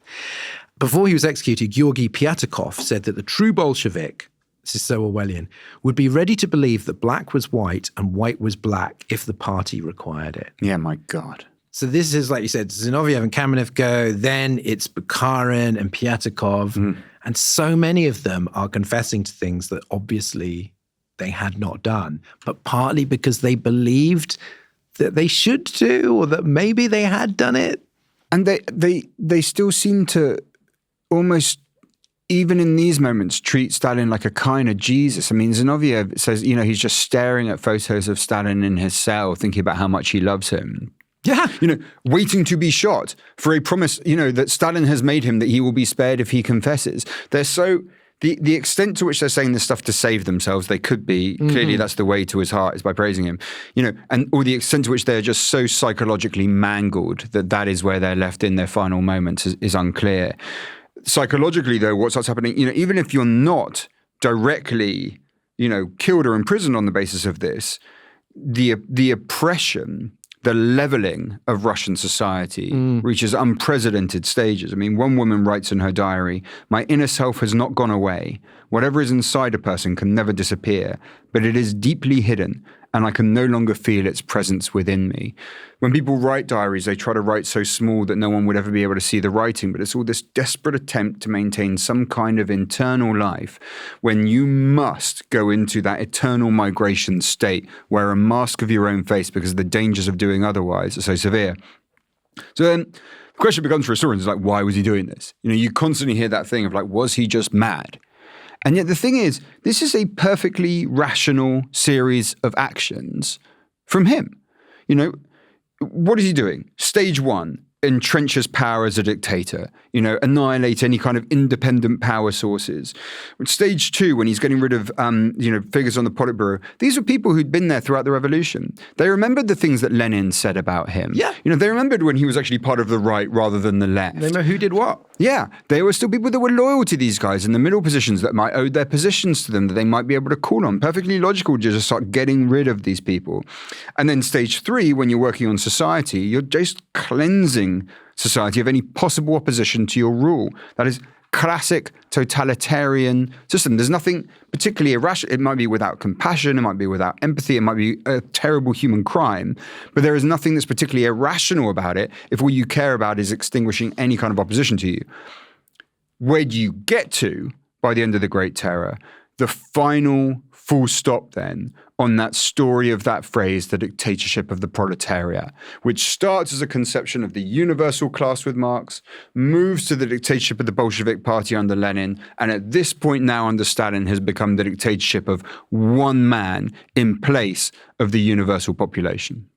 [SPEAKER 1] Before he was executed, Georgy Pyatakov said that the true Bolshevik, this is so Orwellian, would be ready to believe that black was white and white was black if the party required it.
[SPEAKER 2] Yeah, my God.
[SPEAKER 1] So this is, like you said, Zinoviev and Kamenev go, then it's Bukharin and Pyatakov, and so many of them are confessing to things that obviously they had not done, but partly because they believed that they should do, or that maybe they had done it.
[SPEAKER 2] And they still seem to almost, even in these moments, treat Stalin like a kind of Jesus. I mean, Zinoviev says, he's just staring at photos of Stalin in his cell, thinking about how much he loves him.
[SPEAKER 1] Yeah.
[SPEAKER 2] Waiting to be shot for a promise, that Stalin has made him that he will be spared if he confesses. They're so, the extent to which they're saying this stuff to save themselves, they could be, clearly that's the way to his heart, is by praising him, or the extent to which they're just so psychologically mangled that is where they're left in their final moments is unclear. Psychologically, though, what's happening, even if you're not directly, killed or imprisoned on the basis of this, the oppression, the leveling of Russian society reaches unprecedented stages. I mean, one woman writes in her diary, "My inner self has not gone away. Whatever is inside a person can never disappear, but it is deeply hidden, and I can no longer feel its presence within me." When people write diaries, they try to write so small that no one would ever be able to see the writing, but it's all this desperate attempt to maintain some kind of internal life when you must go into that eternal migration state, wear a mask of your own face because the dangers of doing otherwise are so severe. So then the question becomes for historians, like, why was he doing this? You constantly hear that thing of like, was he just mad? And yet the thing is, this is a perfectly rational series of actions from him. What is he doing? Stage one, entrenches power as a dictator, annihilate any kind of independent power sources. Stage 2, when he's getting rid of, figures on the Politburo, these were people who'd been there throughout the revolution. They remembered the things that Lenin said about him.
[SPEAKER 1] Yeah.
[SPEAKER 2] They remembered when he was actually part of the right rather than the left.
[SPEAKER 1] They know who did what.
[SPEAKER 2] Yeah. They were still people that were loyal to these guys in the middle positions that might owe their positions to them that they might be able to call on. Perfectly logical to just start getting rid of these people. And then stage 3, when you're working on society, you're just cleansing society of any possible opposition to your rule. That is classic totalitarian system. There's nothing particularly irrational. It might be without compassion. It might be without empathy. It might be a terrible human crime. But there is nothing that's particularly irrational about it if all you care about is extinguishing any kind of opposition to you. Where do you get to by the end of the Great Terror? The final full stop then on that story of that phrase, the dictatorship of the proletariat, which starts as a conception of the universal class with Marx, moves to the dictatorship of the Bolshevik Party under Lenin, and at this point now under Stalin has become the dictatorship of one man in place of the universal population.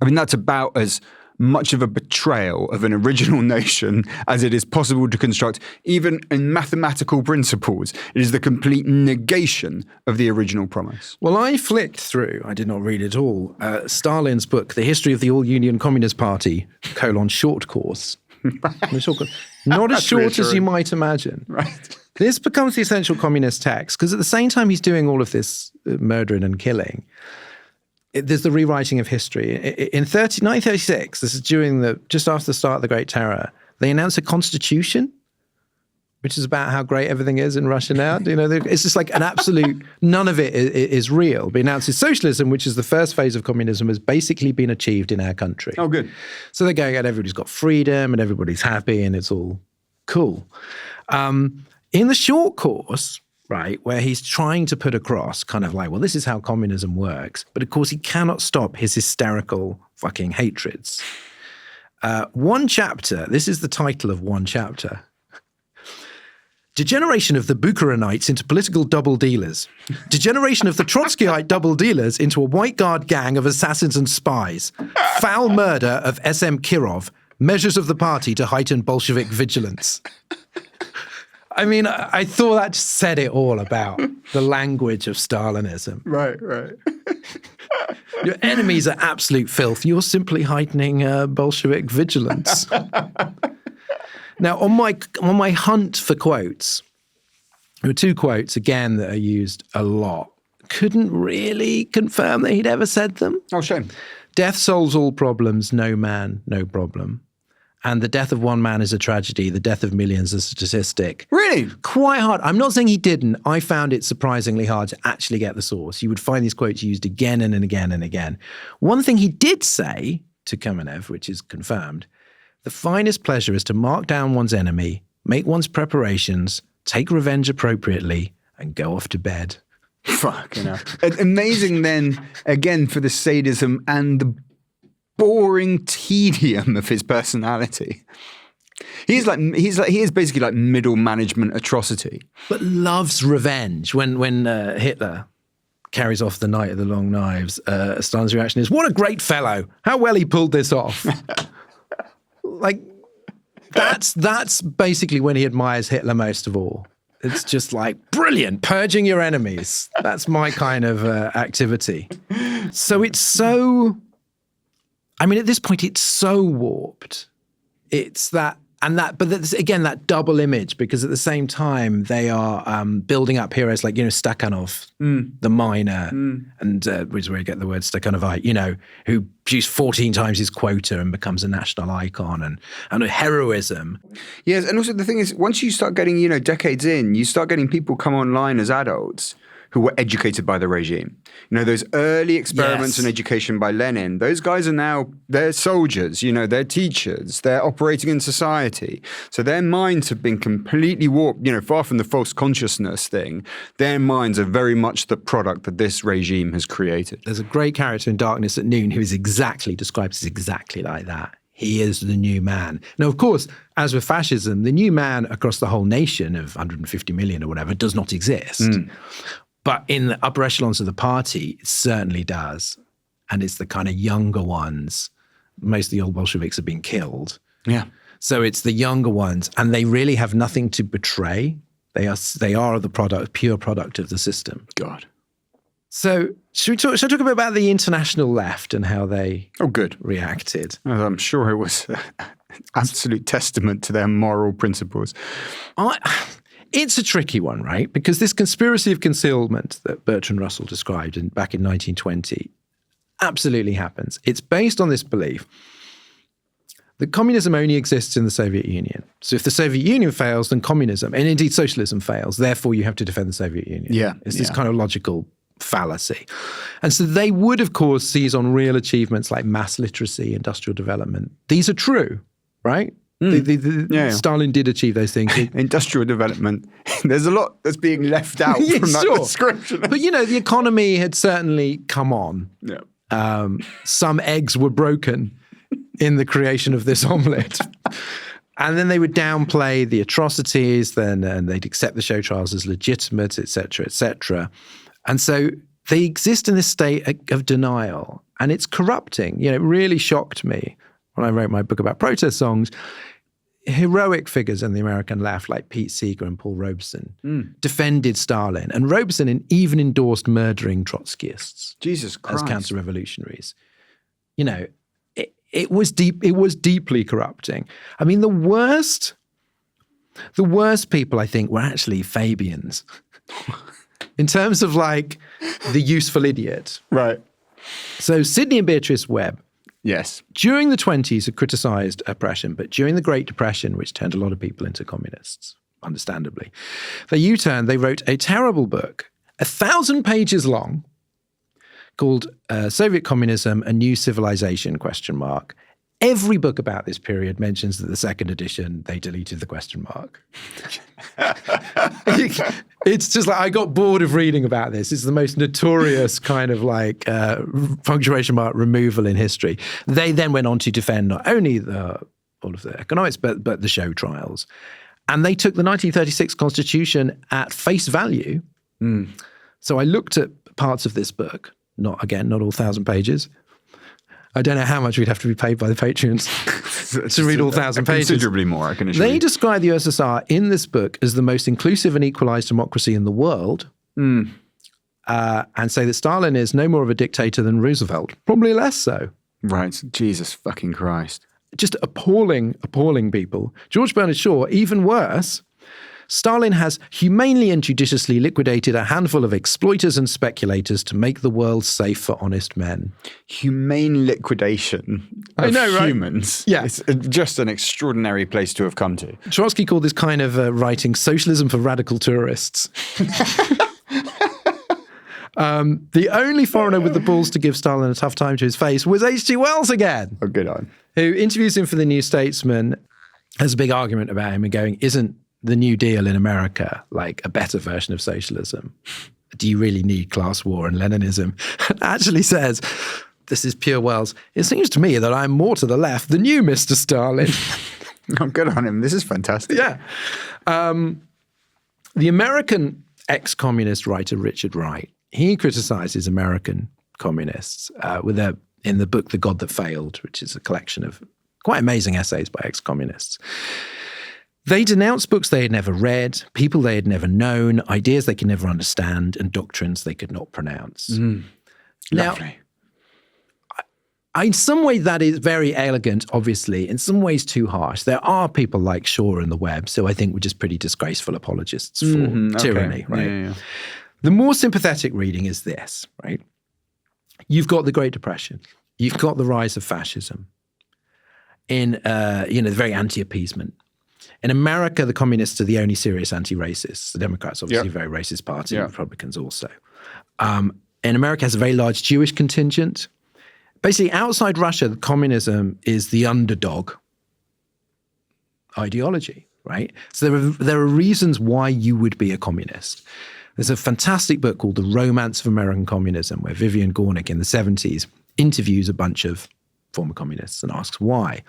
[SPEAKER 2] I mean, that's about as much of a betrayal of an original nation as it is possible to construct, even in mathematical principles. It is the complete negation of the original promise.
[SPEAKER 1] Well, I flicked through, I did not read it all, Stalin's book, The History of the All-Union Communist Party, short course. Not as short as you might imagine.
[SPEAKER 2] Right.
[SPEAKER 1] This becomes the essential communist text, because at the same time he's doing all of this murdering and killing, there's the rewriting of history. In 1936, this is just after the start of the Great Terror, they announced a constitution, which is about how great everything is in Russia now. It's just like an absolute, none of it is real. But announces socialism, which is the first phase of communism, has basically been achieved in our country.
[SPEAKER 2] Oh, good.
[SPEAKER 1] So they're going out, everybody's got freedom and everybody's happy and it's all cool. In the short course, right, where he's trying to put across kind of like, well, this is how communism works. But of course, he cannot stop his hysterical fucking hatreds. One chapter, this is the title of one chapter. Degeneration of the Bukharinites into political double dealers. Degeneration of the Trotskyite double dealers into a white guard gang of assassins and spies. Foul murder of SM Kirov. Measures of the party to heighten Bolshevik vigilance. I mean, I thought that just said it all about the language of Stalinism.
[SPEAKER 2] Right.
[SPEAKER 1] Your enemies are absolute filth. You're simply heightening Bolshevik vigilance. Now, on my hunt for quotes, there were two quotes, again, that are used a lot. Couldn't really confirm that he'd ever said them.
[SPEAKER 2] Oh, shame.
[SPEAKER 1] Death solves all problems, no man, no problem. And the death of one man is a tragedy. The death of millions is a statistic.
[SPEAKER 2] Really?
[SPEAKER 1] Quite hard. I'm not saying he didn't. I found it surprisingly hard to actually get the source. You would find these quotes used again and again and again. One thing he did say to Kamenev, which is confirmed, the finest pleasure is to mark down one's enemy, make one's preparations, take revenge appropriately, and go off to bed.
[SPEAKER 2] Fucking hell. Amazing then, again, for the sadism and the boring tedium of his personality. He is basically like middle management atrocity.
[SPEAKER 1] But loves revenge. When Hitler carries off the Night of the Long Knives, Stalin's reaction is, what a great fellow. How well he pulled this off. Like, that's basically when he admires Hitler most of all. It's just like, brilliant, purging your enemies. That's my kind of activity. So it's so... I mean, at this point, it's so warped. It's that, but again, that double image, because at the same time, they are building up heroes like, Stakhanov, the miner, and which is where you get the word Stakhanovite, who produced 14 times his quota and becomes a national icon, and a heroism.
[SPEAKER 2] Yes, and also the thing is, once you start getting, decades in, you start getting people come online as adults who were educated by the regime. Those early experiments in education by Lenin, those guys are now, they're soldiers, they're teachers, they're operating in society. So their minds have been completely warped, far from the false consciousness thing. Their minds are very much the product that this regime has created.
[SPEAKER 1] There's a great character in Darkness at Noon who is described as exactly like that. He is the new man. Now, of course, as with fascism, the new man across the whole nation of 150 million or whatever does not exist. But in the upper echelons of the party, it certainly does. And it's the kind of younger ones most of the old Bolsheviks have been killed.
[SPEAKER 2] Yeah.
[SPEAKER 1] So it's the younger ones, and they really have nothing to betray. They are the pure product of the system.
[SPEAKER 2] God.
[SPEAKER 1] So should I talk a bit about the international left and how they reacted?
[SPEAKER 2] I'm sure it was an absolute testament to their moral principles.
[SPEAKER 1] It's a tricky one, right? Because this conspiracy of concealment that Bertrand Russell described back in 1920 absolutely happens. It's based on this belief that communism only exists in the Soviet Union. So if the Soviet Union fails, then communism, and indeed socialism fails. Therefore, you have to defend the Soviet Union.
[SPEAKER 2] Yeah.
[SPEAKER 1] It's this kind of logical fallacy. And so they would, of course, seize on real achievements like mass literacy, industrial development. These are true, right? Stalin did achieve those things.
[SPEAKER 2] Industrial development. There's a lot that's being left out from that description.
[SPEAKER 1] But, the economy had certainly come on.
[SPEAKER 2] Yeah.
[SPEAKER 1] Some eggs were broken in the creation of this omelette. And then they would downplay the atrocities, and they'd accept the show trials as legitimate, et cetera, et cetera. And so they exist in this state of denial, and it's corrupting. It really shocked me when I wrote my book about protest songs. Heroic figures in the American left, like Pete Seeger and Paul Robeson, defended Stalin. And Robeson even endorsed murdering Trotskyists.
[SPEAKER 2] Jesus Christ.
[SPEAKER 1] As counter-revolutionaries. It was deeply corrupting. I mean, the worst people, I think, were actually Fabians. In terms of the useful idiot.
[SPEAKER 2] Right.
[SPEAKER 1] So Sidney and Beatrice Webb,
[SPEAKER 2] yes,
[SPEAKER 1] during the 20s had criticized oppression, but during the Great Depression, which turned a lot of people into communists, understandably, they U-turned. They wrote a terrible book, 1,000 pages long, called Soviet Communism, A New Civilization, ? Every book about this period mentions that the second edition, they deleted the question mark. It's just I got bored of reading about this. It's the most notorious kind of punctuation mark removal in history. They then went on to defend not only all of the economics, but the show trials. And they took the 1936 Constitution at face value. So I looked at parts of this book, not all 1,000 pages. I don't know how much we'd have to be paid by the patrons to read all 1,000 pages.
[SPEAKER 2] Considerably more, I can assure you.
[SPEAKER 1] They describe the USSR in this book as the most inclusive and equalized democracy in the world, and say that Stalin is no more of a dictator than Roosevelt, probably less so.
[SPEAKER 2] Right. Jesus fucking Christ.
[SPEAKER 1] Just appalling people. George Bernard Shaw, even worse. Stalin has humanely and judiciously liquidated a handful of exploiters and speculators to make the world safe for honest men.
[SPEAKER 2] Humane liquidation of humans.
[SPEAKER 1] Yeah.
[SPEAKER 2] It's just an extraordinary place to have come to.
[SPEAKER 1] Trotsky called this kind of writing socialism for radical tourists. The only foreigner with the balls to give Stalin a tough time to his face was H.G. Wells again.
[SPEAKER 2] Oh, good on.
[SPEAKER 1] Who interviews him for the New Statesman, has a big argument about him and going, isn't the New Deal in America like a better version of socialism? Do you really need class war and Leninism? Actually says, this is pure Wells, it seems to me that I'm more to the left than you, Mr. Stalin.
[SPEAKER 2] Oh, good on him. This is fantastic.
[SPEAKER 1] Yeah. The American ex-communist writer Richard Wright, he criticizes American communists in the book The God That Failed, which is a collection of quite amazing essays by ex-communists. They denounced books they had never read, people they had never known, ideas they could never understand, and doctrines they could not pronounce.
[SPEAKER 2] Lovely.
[SPEAKER 1] Now, in some ways that is very elegant, obviously. In some ways too harsh. There are people like Shaw and the Webb, so I think we're just pretty disgraceful apologists for tyranny, right?
[SPEAKER 2] Yeah.
[SPEAKER 1] The more sympathetic reading is this, right? You've got the Great Depression. You've got the rise of fascism in, the very anti-appeasement. In America, the communists are the only serious anti-racists. The Democrats, obviously, a very racist party. Republicans also. In America, has a very large Jewish contingent. Basically, outside Russia, communism is the underdog ideology, right? So there are reasons why you would be a communist. There's a fantastic book called The Romance of American Communism, where Vivian Gornick in the 70s interviews a bunch of former communists and asks why.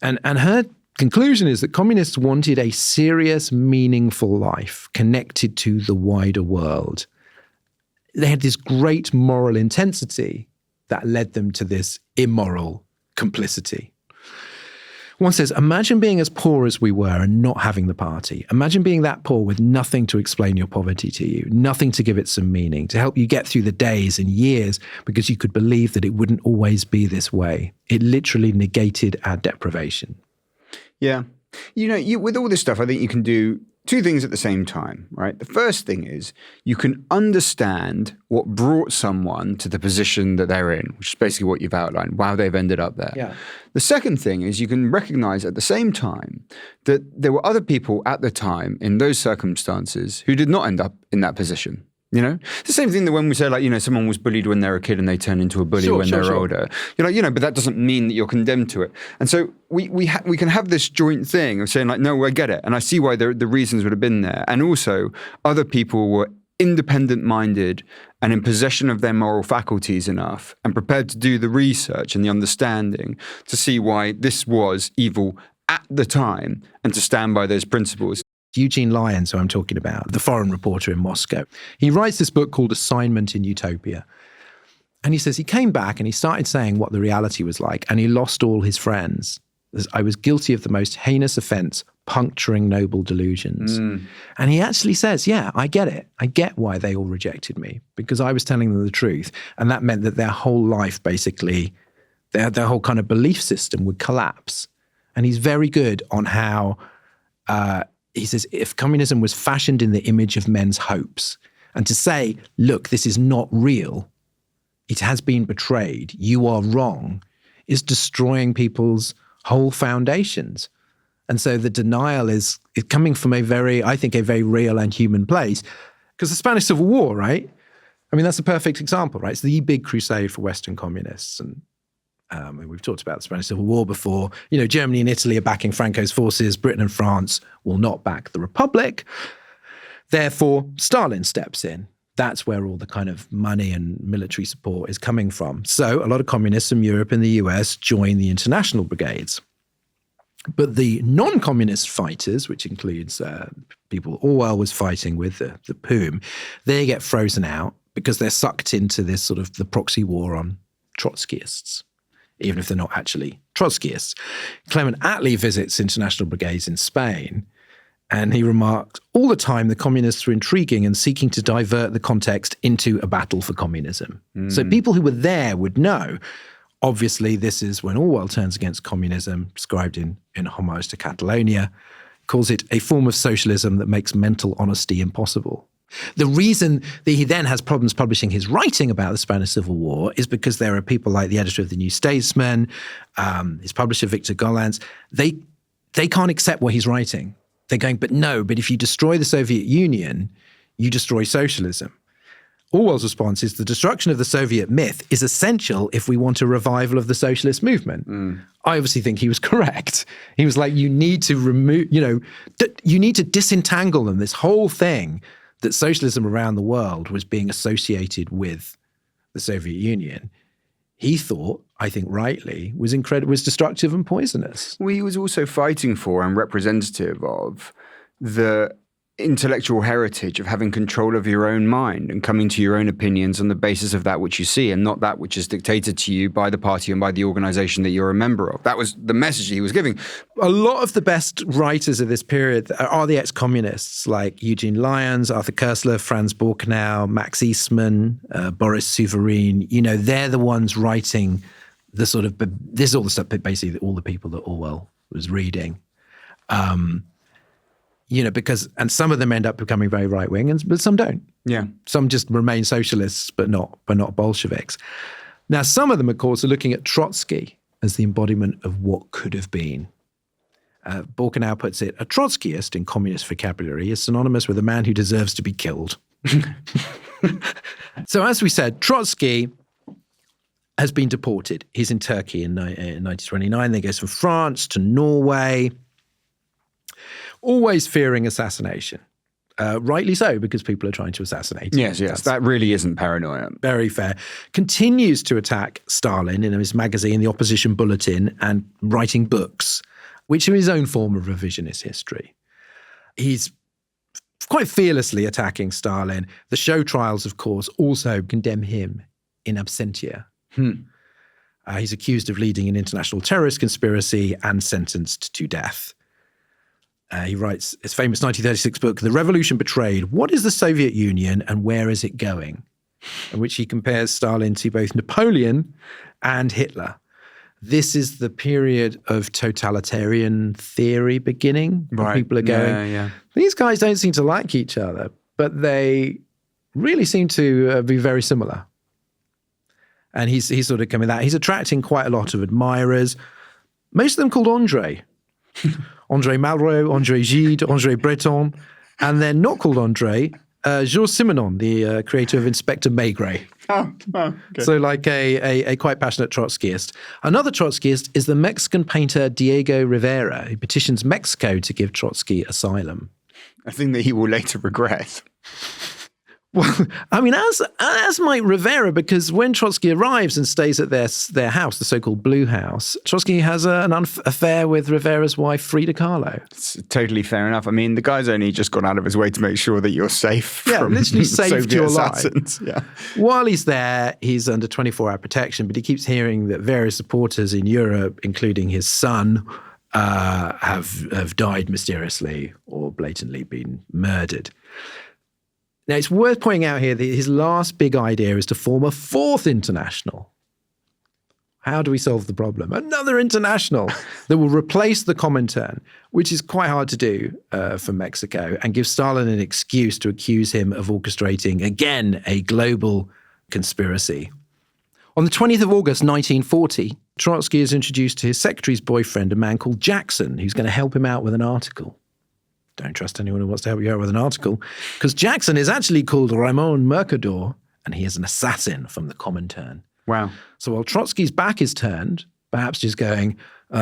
[SPEAKER 1] And her conclusion is that communists wanted a serious, meaningful life connected to the wider world. They had this great moral intensity that led them to this immoral complicity. One says, imagine being as poor as we were and not having the party. Imagine being that poor with nothing to explain your poverty to you, nothing to give it some meaning, to help you get through the days and years because you could believe that it wouldn't always be this way. It literally negated our deprivation.
[SPEAKER 2] Yeah. With all this stuff, I think you can do two things at the same time, right? The first thing is you can understand what brought someone to the position that they're in, which is basically what you've outlined, how they've ended up there.
[SPEAKER 1] Yeah.
[SPEAKER 2] The second thing is you can recognize at the same time that there were other people at the time in those circumstances who did not end up in that position. It's the same thing that when we say, someone was bullied when they're a kid and they turn into a bully when they're older. But that doesn't mean that you're condemned to it. And so we can have this joint thing of saying, no, I get it. And I see why the reasons would have been there. And also, other people were independent-minded and in possession of their moral faculties enough and prepared to do the research and the understanding to see why this was evil at the time and to stand by those principles.
[SPEAKER 1] Eugene Lyons, who I'm talking about, the foreign reporter in Moscow, he writes this book called Assignment in Utopia. And he says he came back and he started saying what the reality was like, and he lost all his friends. I was guilty of the most heinous offense, puncturing noble delusions. And he actually says, yeah, I get it. I get why they all rejected me, because I was telling them the truth. And that meant that their whole life, basically, their whole kind of belief system would collapse. And he's very good on how... he says, if communism was fashioned in the image of men's hopes, and to say, look, this is not real, it has been betrayed, you are wrong, is destroying people's whole foundations. And so the denial is coming from a very real and human place. Because the Spanish Civil War, right? I mean, that's a perfect example, right? It's the big crusade for Western communists. And we've talked about the Spanish Civil War before. Germany and Italy are backing Franco's forces. Britain and France will not back the Republic. Therefore, Stalin steps in. That's where all the kind of money and military support is coming from. So a lot of communists from Europe and the US join the international brigades. But the non-communist fighters, which includes people Orwell was fighting with, the POUM, they get frozen out because they're sucked into this sort of the proxy war on Trotskyists, even if they're not actually Trotskyists. Clement Attlee visits international brigades in Spain, and he remarked, all the time the communists were intriguing and seeking to divert the context into a battle for communism. So people who were there would know, obviously this is when Orwell turns against communism, described in Homage to Catalonia, calls it a form of socialism that makes mental honesty impossible. The reason that he then has problems publishing his writing about the Spanish Civil War is because there are people like the editor of the New Statesman, his publisher Victor Gollancz, they can't accept what he's writing. They're going, but if you destroy the Soviet Union, you destroy socialism. Orwell's response is the destruction of the Soviet myth is essential if we want a revival of the socialist movement. I obviously think he was correct. He was like, you need to remove, you need to disentangle them, this whole thing that socialism around the world was being associated with the Soviet Union. He thought, I think rightly, was destructive and poisonous.
[SPEAKER 2] Well, he was also fighting for and representative of the intellectual heritage of having control of your own mind and coming to your own opinions on the basis of that which you see and not that which is dictated to you by the party and by the organization that you're a member of. That was the message he was giving.
[SPEAKER 1] A lot of the best writers of this period are the ex-communists, like Eugene Lyons, Arthur Koestler, Franz Borkenau, Max Eastman, Boris Souvarine. They're the ones writing the sort of, this is all the stuff, basically all the people that Orwell was reading. Because, and some of them end up becoming very right-wing, but some don't.
[SPEAKER 2] Yeah.
[SPEAKER 1] Some just remain socialists, but not Bolsheviks. Now, some of them, of course, are looking at Trotsky as the embodiment of what could have been. Borkenau puts it, a Trotskyist in communist vocabulary is synonymous with a man who deserves to be killed. So as we said, Trotsky has been deported. He's in Turkey in 1929. Then he goes from France to Norway, always fearing assassination. Rightly so, because people are trying to assassinate him.
[SPEAKER 2] Yes, that really isn't paranoia.
[SPEAKER 1] Very fair. Continues to attack Stalin in his magazine, The Opposition Bulletin, and writing books, which are his own form of revisionist history. He's quite fearlessly attacking Stalin. The show trials, of course, also condemn him in absentia. He's accused of leading an international terrorist conspiracy and sentenced to death. He writes his famous 1936 book, The Revolution Betrayed, What is the Soviet Union and Where is it Going? In which he compares Stalin to both Napoleon and Hitler. This is the period of totalitarian theory beginning. Where people are going, these guys don't seem to like each other, but they really seem to be very similar. And he's sort of coming that. He's attracting quite a lot of admirers, most of them called André. André Malraux, André Gide, André Breton, and they're not called André. Georges Simenon, the creator of Inspector Maigret.
[SPEAKER 2] Okay.
[SPEAKER 1] So like a quite passionate Trotskyist. Another Trotskyist is the Mexican painter Diego Rivera, who petitions Mexico to give Trotsky asylum.
[SPEAKER 2] A thing that he will later regret.
[SPEAKER 1] Well, I mean, as might Rivera, because when Trotsky arrives and stays at their house, the so-called Blue House, Trotsky has an affair with Rivera's wife, Frida Kahlo.
[SPEAKER 2] It's totally fair enough. I mean, the guy's only just gone out of his way to make sure that you're safe from
[SPEAKER 1] literally saved
[SPEAKER 2] Soviet
[SPEAKER 1] your
[SPEAKER 2] assassins.
[SPEAKER 1] life.
[SPEAKER 2] Yeah.
[SPEAKER 1] While he's there, he's under 24-hour protection, but he keeps hearing that various supporters in Europe, including his son, have died mysteriously or blatantly been murdered. Now, it's worth pointing out here that his last big idea is to form a fourth international. How do we solve the problem? Another international that will replace the Comintern, which is quite hard to do for Mexico, and give Stalin an excuse to accuse him of orchestrating, again, a global conspiracy. On the 20th of August, 1940, Trotsky is introduced to his secretary's boyfriend, a man called Jackson, who's going to help him out with an article. Don't trust anyone who wants to help you out with an article, because Jackson is actually called Ramon Mercador, and he is an assassin from the Comintern.
[SPEAKER 2] Wow.
[SPEAKER 1] So while Trotsky's back is turned, perhaps just going,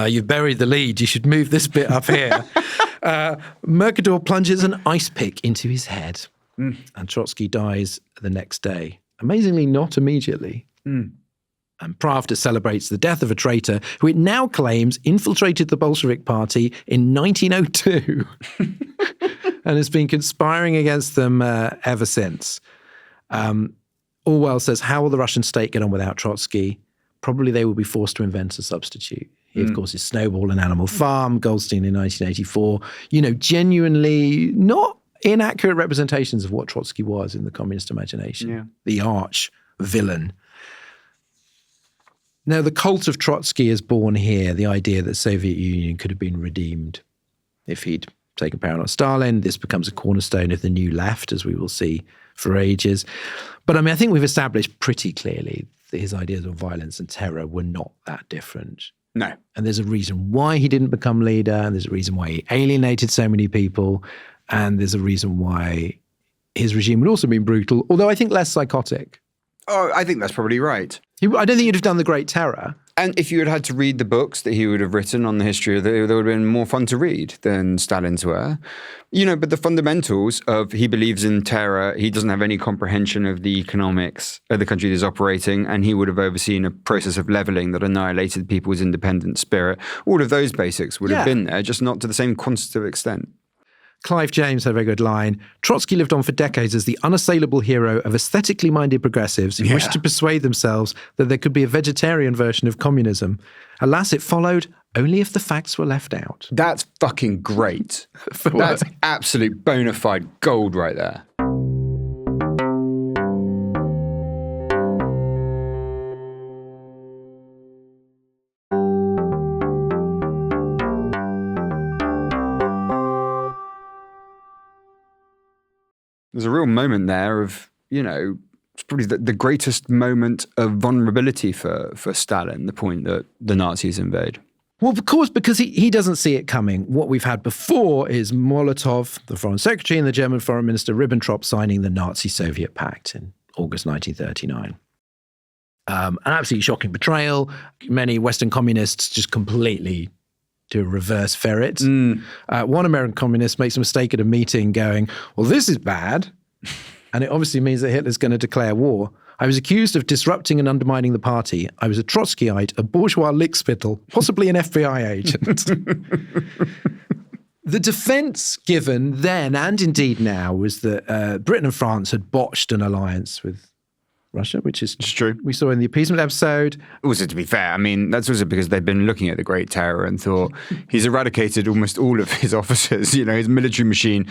[SPEAKER 1] you've buried the lead, you should move this bit up here, Mercador plunges an ice pick into his head, and Trotsky dies the next day. Amazingly, not immediately. And Pravda celebrates the death of a traitor who it now claims infiltrated the Bolshevik Party in 1902 and has been conspiring against them ever since. Orwell says, how will the Russian state get on without Trotsky? Probably they will be forced to invent a substitute. He, of course, is Snowball and Animal Farm, Goldstein in 1984. Genuinely not inaccurate representations of what Trotsky was in the communist imagination.
[SPEAKER 2] Yeah.
[SPEAKER 1] The arch villain. Now, the cult of Trotsky is born here, the idea that the Soviet Union could have been redeemed if he'd taken power on Stalin. This becomes a cornerstone of the new left, as we will see for ages. But I mean, I think we've established pretty clearly that his ideas of violence and terror were not that different.
[SPEAKER 2] No.
[SPEAKER 1] And there's a reason why he didn't become leader, and there's a reason why he alienated so many people, and there's a reason why his regime would also been brutal, although I think less psychotic.
[SPEAKER 2] Oh, I think that's probably right.
[SPEAKER 1] I don't think he'd have done the Great Terror.
[SPEAKER 2] And if you had had to read the books that he would have written on the history of it, they would have been more fun to read than Stalin's were. But the fundamentals of he believes in terror, he doesn't have any comprehension of the economics of the country that is operating, and he would have overseen a process of levelling that annihilated people's independent spirit. All of those basics would have been there, just not to the same quantitative extent.
[SPEAKER 1] Clive James had a very good line. Trotsky lived on for decades as the unassailable hero of aesthetically minded progressives who wished to persuade themselves that there could be a vegetarian version of communism. Alas, it followed only if the facts were left out.
[SPEAKER 2] That's fucking great. That's absolute bona fide gold right there. There's a real moment there of, it's probably the greatest moment of vulnerability for Stalin, the point that the Nazis invade.
[SPEAKER 1] Well, of course, because he doesn't see it coming. What we've had before is Molotov, the foreign secretary, and the German foreign minister Ribbentrop signing the Nazi-Soviet pact in August 1939. An absolutely shocking betrayal. Many Western communists just completely do a reverse ferret. One American communist makes a mistake at a meeting going, well, this is bad. And it obviously means that Hitler's going to declare war. I was accused of disrupting and undermining the party. I was a Trotskyite, a bourgeois lickspittle, possibly an FBI agent. The defense given then and indeed now was that Britain and France had botched an alliance with Russia, which is
[SPEAKER 2] true.
[SPEAKER 1] We saw in the appeasement episode.
[SPEAKER 2] Also, to be fair, I mean, that's also because they've been looking at the Great Terror and thought he's eradicated almost all of his officers, you know, his military machine.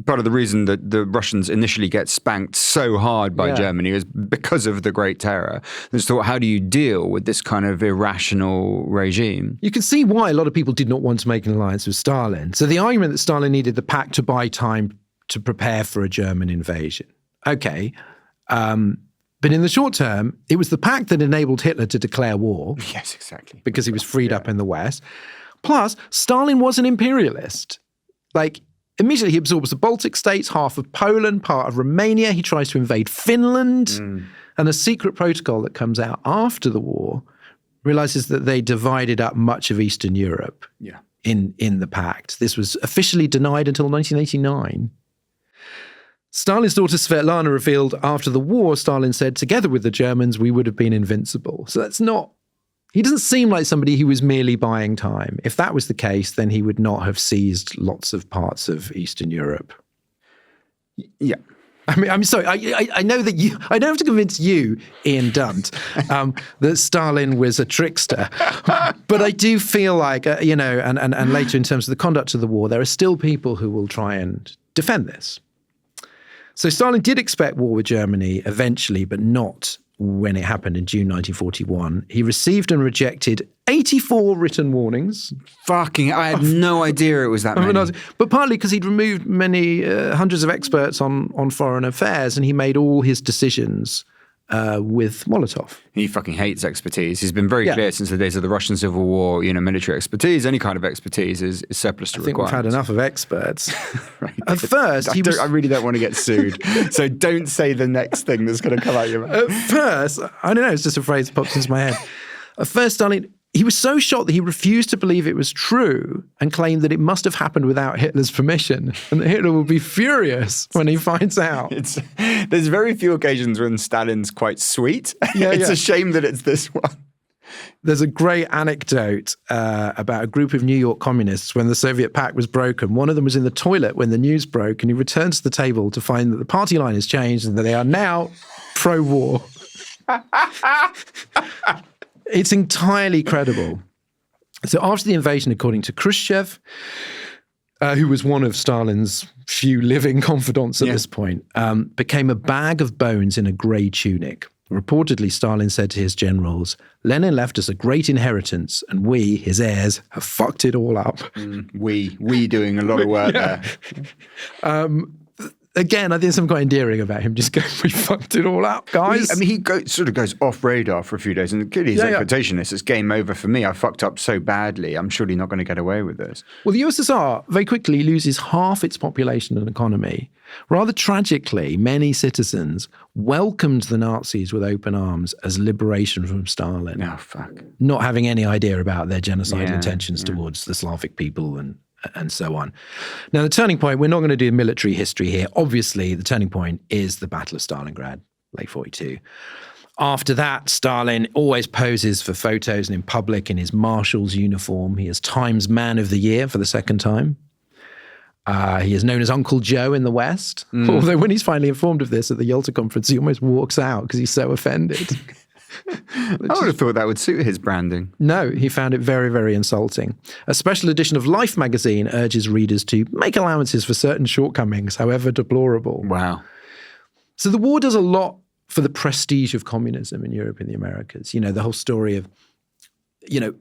[SPEAKER 2] Part of the reason that the Russians initially get spanked so hard by Germany is because of the Great Terror. They thought, how do you deal with this kind of irrational regime?
[SPEAKER 1] You can see why a lot of people did not want to make an alliance with Stalin. So the argument that Stalin needed the pact to buy time to prepare for a German invasion. Okay. But in the short term, it was the pact that enabled Hitler to declare war.
[SPEAKER 2] Yes, exactly.
[SPEAKER 1] Because he was freed up in the West. Plus, Stalin was an imperialist. Like, immediately he absorbs the Baltic states, half of Poland, part of Romania. He tries to invade Finland. And a secret protocol that comes out after the war realizes that they divided up much of Eastern Europe in the pact. This was officially denied until 1989. Stalin's daughter Svetlana revealed after the war, Stalin said, together with the Germans, we would have been invincible. So that's not, he doesn't seem like somebody who was merely buying time. If that was the case, then he would not have seized lots of parts of Eastern Europe.
[SPEAKER 2] Yeah.
[SPEAKER 1] I mean, I'm sorry, I know that I don't have to convince you, Ian Dunt, that Stalin was a trickster. But I do feel like, you know, and later in terms of the conduct of the war, there are still people who will try and defend this. So Stalin did expect war with Germany eventually, but not when it happened in June 1941. He received and rejected 84 written warnings.
[SPEAKER 2] Fucking, I had no idea it was that many.
[SPEAKER 1] But partly because he'd removed many hundreds of experts on foreign affairs, and he made all his decisions with Molotov.
[SPEAKER 2] He fucking hates expertise. He's been very clear since the days of the Russian Civil War, you know, military expertise, any kind of expertise is surplus to requirements. I think
[SPEAKER 1] we've had enough of experts.
[SPEAKER 2] Right.
[SPEAKER 1] At first,
[SPEAKER 2] I really don't want to get sued. So don't say the next thing that's going to come out your mouth.
[SPEAKER 1] At first, I don't know, it's just a phrase that pops into my head. At first, Stalin, he was so shocked that he refused to believe it was true and claimed that it must have happened without Hitler's permission, and that Hitler will be furious when he finds out.
[SPEAKER 2] There's very few occasions when Stalin's quite sweet. It's a shame that it's this one.
[SPEAKER 1] There's a great anecdote about a group of New York communists when the Soviet pact was broken. One of them was in the toilet when the news broke, and he returns to the table to find that the party line has changed and that they are now pro-war. It's entirely credible. So after the invasion, according to Khrushchev, who was one of Stalin's few living confidants at this point, became a bag of bones in a grey tunic. Reportedly, Stalin said to his generals, Lenin left us a great inheritance, and we, his heirs, have fucked it all up.
[SPEAKER 2] We doing a lot of work there.
[SPEAKER 1] Again, I think there's something quite endearing about him just going, we fucked it all up, guys.
[SPEAKER 2] He sort of goes off radar for a few days, and clearly his expectation is it's game over for me. I fucked up so badly. I'm surely not going to get away with this.
[SPEAKER 1] Well, the USSR very quickly loses half its population and economy. Rather tragically, many citizens welcomed the Nazis with open arms as liberation from Stalin.
[SPEAKER 2] Oh, fuck.
[SPEAKER 1] Not having any idea about their genocidal intentions towards the Slavic people and so on. Now, the turning point, we're not going to do military history here. Obviously, the turning point is the Battle of Stalingrad, late 42. After that, Stalin always poses for photos and in public in his marshal's uniform. He is Times Man of the Year for the second time. He is known as Uncle Joe in the West. Although when he's finally informed of this at the Yalta conference, he almost walks out because he's so offended.
[SPEAKER 2] I would have thought that would suit his branding.
[SPEAKER 1] No, he found it very, very insulting. A special edition of Life magazine urges readers to make allowances for certain shortcomings, however deplorable.
[SPEAKER 2] Wow.
[SPEAKER 1] So the war does a lot for the prestige of communism in Europe and the Americas. You know, the whole story of, you know,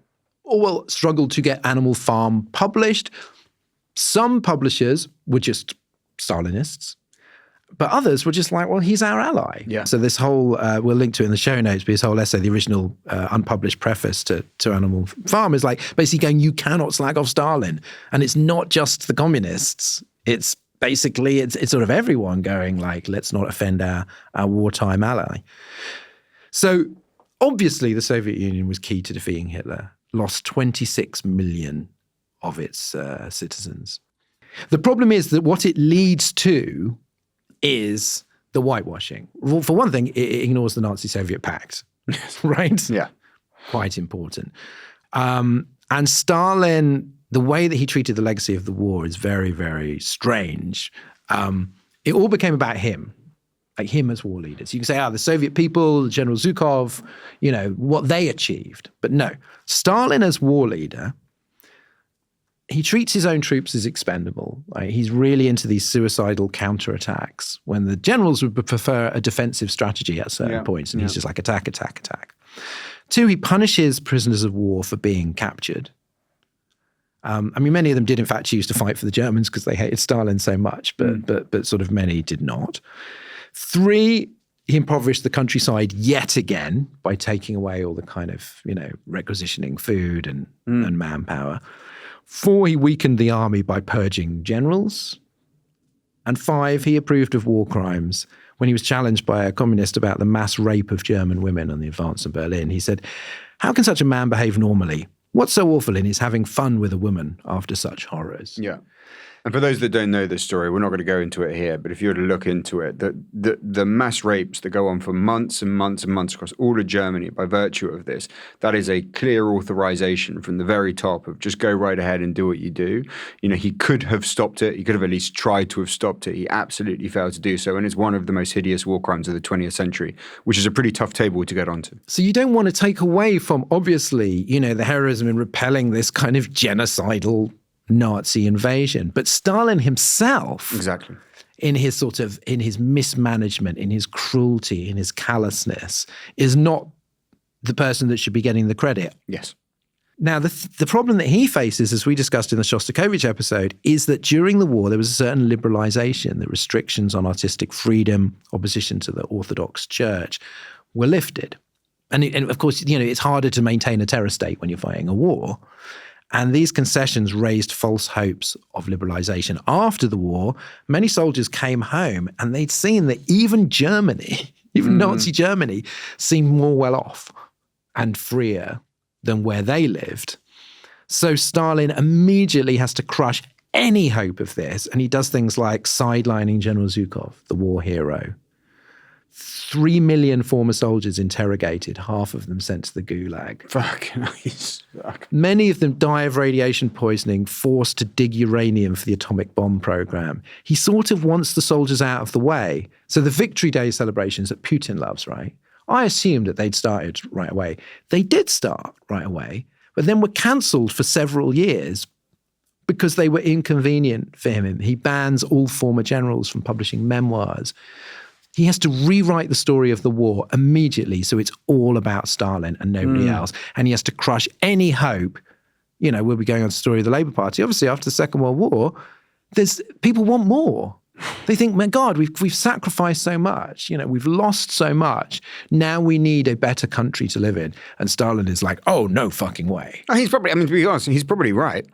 [SPEAKER 1] Orwell struggled to get Animal Farm published. Some publishers were just Stalinists. But others were just like, well, he's our ally.
[SPEAKER 2] Yeah.
[SPEAKER 1] So this whole, we'll link to it in the show notes, but his whole essay, the original unpublished preface to Animal Farm is like basically going, you cannot slag off Stalin. And it's not just the communists. It's basically, it's sort of everyone going like, let's not offend our wartime ally. So obviously the Soviet Union was key to defeating Hitler, lost 26 million of its citizens. The problem is that what it leads to is the whitewashing. Well, for one thing, it ignores the Nazi-Soviet pact, right?
[SPEAKER 2] Yeah.
[SPEAKER 1] Quite important. And Stalin, the way that he treated the legacy of the war is very, very strange. It all became about him. like him as war leaders. You can say, the Soviet people, General Zhukov, what they achieved. But no, Stalin as war leader, he treats his own troops as expendable. Right? He's really into these suicidal counterattacks when the generals would prefer a defensive strategy at certain points. And he's just like attack, attack, attack. 2, he punishes prisoners of war for being captured. Many of them did in fact choose to fight for the Germans because they hated Stalin so much, but sort of many did not. 3, he impoverished the countryside yet again by taking away all the kind of, requisitioning food and manpower. 4, he weakened the army by purging generals. And 5, he approved of war crimes. When he was challenged by a communist about the mass rape of German women on the advance in Berlin, he said, "How can such a man behave normally? What's so awful in his having fun with a woman after such horrors?"
[SPEAKER 2] Yeah. And for those that don't know this story, we're not going to go into it here, but if you were to look into it, the mass rapes that go on for months and months and months across all of Germany by virtue of this, that is a clear authorization from the very top of just go right ahead and do what you do. He could have stopped it. He could have at least tried to have stopped it. He absolutely failed to do so. And it's one of the most hideous war crimes of the 20th century, which is a pretty tough table to get onto.
[SPEAKER 1] So you don't want to take away from, obviously, the heroism in repelling this kind of genocidal Nazi invasion. But Stalin himself,
[SPEAKER 2] exactly,
[SPEAKER 1] in his mismanagement, in his cruelty, in his callousness, is not the person that should be getting the credit.
[SPEAKER 2] Yes.
[SPEAKER 1] Now, the problem that he faces, as we discussed in the Shostakovich episode, is that during the war, there was a certain liberalization. The restrictions on artistic freedom, opposition to the Orthodox Church were lifted. And of course, it's harder to maintain a terror state when you're fighting a war. And these concessions raised false hopes of liberalization. After the war, many soldiers came home and they'd seen that even Germany, Nazi Germany, seemed more well off and freer than where they lived. So Stalin immediately has to crush any hope of this. And he does things like sidelining General Zhukov, the war hero. 3 million former soldiers interrogated, half of them sent to the gulag.
[SPEAKER 2] Fucking nice.
[SPEAKER 1] Many of them die of radiation poisoning, forced to dig uranium for the atomic bomb program. He sort of wants the soldiers out of the way. So the Victory Day celebrations that Putin loves, right? I assumed that they'd started right away. They did start right away, but then were cancelled for several years because they were inconvenient for him. He bans all former generals from publishing memoirs. He has to rewrite the story of the war immediately, so it's all about Stalin and nobody else. And he has to crush any hope. We'll be going on to the story of the Labour Party. Obviously, after the Second World War, people want more. They think, my God, we've sacrificed so much. We've lost so much. Now we need a better country to live in. And Stalin is like, oh, no fucking way.
[SPEAKER 2] He's probably, to be honest, he's probably right.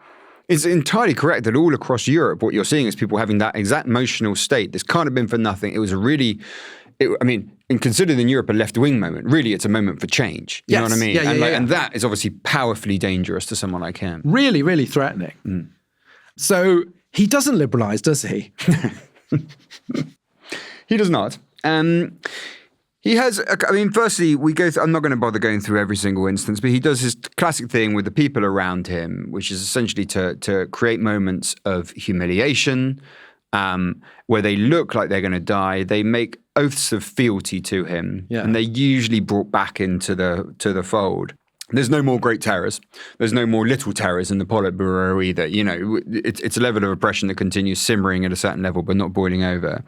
[SPEAKER 2] It's entirely correct that all across Europe, what you're seeing is people having that exact emotional state. This can't have been for nothing. It was and considered in Europe a left-wing moment, really it's a moment for change. You know what I mean? And that is obviously powerfully dangerous to someone like him.
[SPEAKER 1] Really, really threatening. So he doesn't liberalize, does he?
[SPEAKER 2] He does not. He has, firstly, I'm not going to bother going through every single instance, but he does his classic thing with the people around him, which is essentially to create moments of humiliation, where they look like they're going to die. They make oaths of fealty to him, and they're usually brought back into the fold. There's no more great terrors. There's no more little terrors in the Politburo either. It's a level of oppression that continues simmering at a certain level, but not boiling over.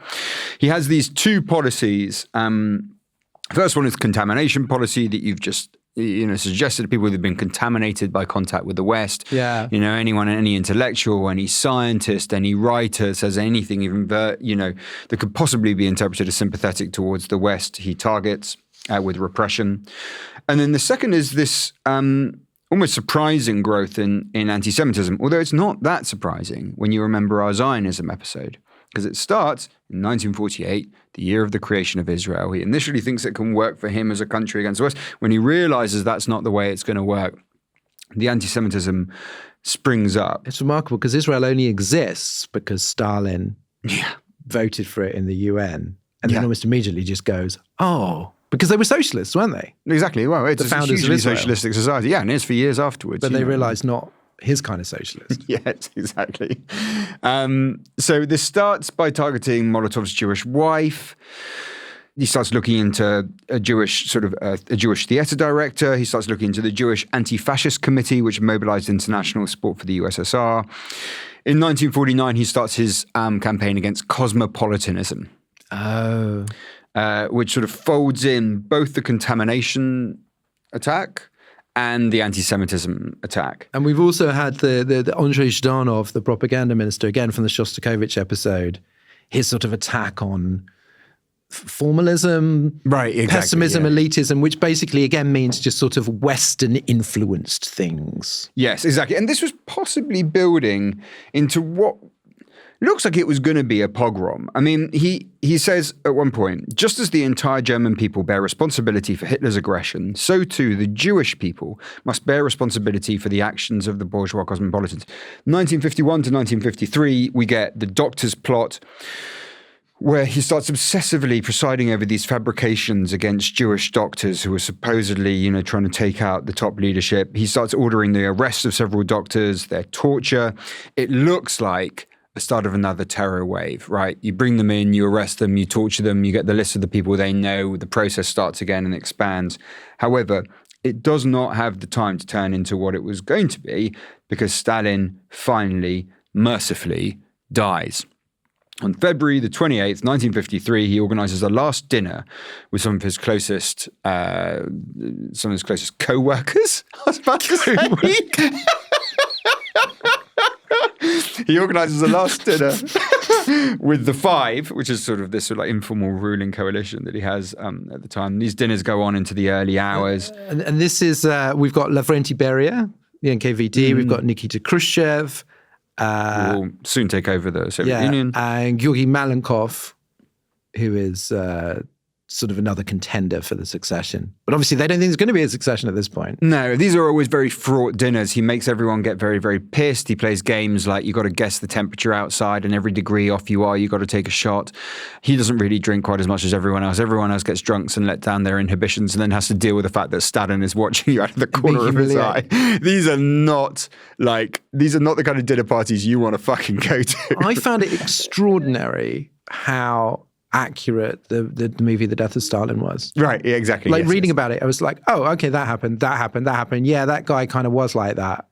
[SPEAKER 2] He has these 2 policies. First one is contamination policy that you've just suggested to people who've been contaminated by contact with the West.
[SPEAKER 1] Yeah.
[SPEAKER 2] Anyone, any intellectual, any scientist, any writer says anything, even that could possibly be interpreted as sympathetic towards the West, he targets with repression. And then the second is this almost surprising growth in anti-Semitism, although it's not that surprising when you remember our Zionism episode, because it starts in 1948, the year of the creation of Israel. He initially thinks it can work for him as a country against the West. When he realizes that's not the way it's going to work, the anti-Semitism springs up.
[SPEAKER 1] It's remarkable because Israel only exists because Stalin voted for it in the UN and then almost immediately just goes, because they were socialists, weren't they?
[SPEAKER 2] Exactly. Well, it's
[SPEAKER 1] the
[SPEAKER 2] a hugely socialistic society. Yeah, and it is for years afterwards.
[SPEAKER 1] But they realized not his kind of socialist.
[SPEAKER 2] Yes, exactly. So this starts by targeting Molotov's Jewish wife. He starts looking into a Jewish theatre director. He starts looking into the Jewish Anti-Fascist Committee, which mobilized international support for the USSR. In 1949, he starts his campaign against cosmopolitanism, which sort of folds in both the contamination attack and the anti-Semitism attack.
[SPEAKER 1] And we've also had the Andrei Zhdanov, the propaganda minister, again from the Shostakovich episode, his sort of attack on formalism, pessimism, elitism, which basically, again, means just sort of Western-influenced things.
[SPEAKER 2] Yes, exactly. And this was possibly building into what looks like it was going to be a pogrom. I mean, he says at one point, just as the entire German people bear responsibility for Hitler's aggression, so too the Jewish people must bear responsibility for the actions of the bourgeois cosmopolitans. 1951 to 1953, we get the Doctor's Plot, where he starts obsessively presiding over these fabrications against Jewish doctors who were supposedly, trying to take out the top leadership. He starts ordering the arrest of several doctors, their torture. It looks like the start of another terror wave, right? You bring them in, you arrest them, you torture them, you get the list of the people they know, the process starts again and expands. However, it does not have the time to turn into what it was going to be because Stalin finally, mercifully, dies. On February the 28th, 1953, he organizes a last dinner with some of his closest co-workers, I was about to say. He organizes a last dinner with the Five, which is sort of this sort of like informal ruling coalition that he has at the time. These dinners go on into the early hours.
[SPEAKER 1] And this is, we've got Lavrentiy Beria, the NKVD, we've got Nikita Khrushchev,
[SPEAKER 2] who will soon take over the Soviet Union.
[SPEAKER 1] And Georgy Malenkov, who is sort of another contender for the succession. But obviously they don't think there's going to be a succession at this point.
[SPEAKER 2] No, these are always very fraught dinners. He makes everyone get very, very pissed. He plays games like you got to guess the temperature outside and every degree off you are, you got to take a shot. He doesn't really drink quite as much as everyone else. Everyone else gets drunk and let down their inhibitions and then has to deal with the fact that Stalin is watching you out of the corner of his eye. These are not the kind of dinner parties you want to fucking go to.
[SPEAKER 1] I found it extraordinary how accurate the movie The Death of Stalin was.
[SPEAKER 2] Right, yeah, exactly.
[SPEAKER 1] Like reading about it, I was like, oh, okay, that happened. Yeah, that guy kind of was like that.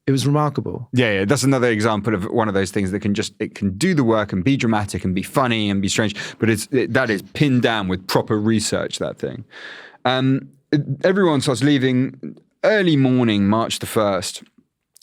[SPEAKER 1] It was remarkable.
[SPEAKER 2] Yeah, that's another example of one of those things that it can do the work and be dramatic and be funny and be strange, but that is pinned down with proper research, that thing. Everyone starts leaving early morning, March the 1st.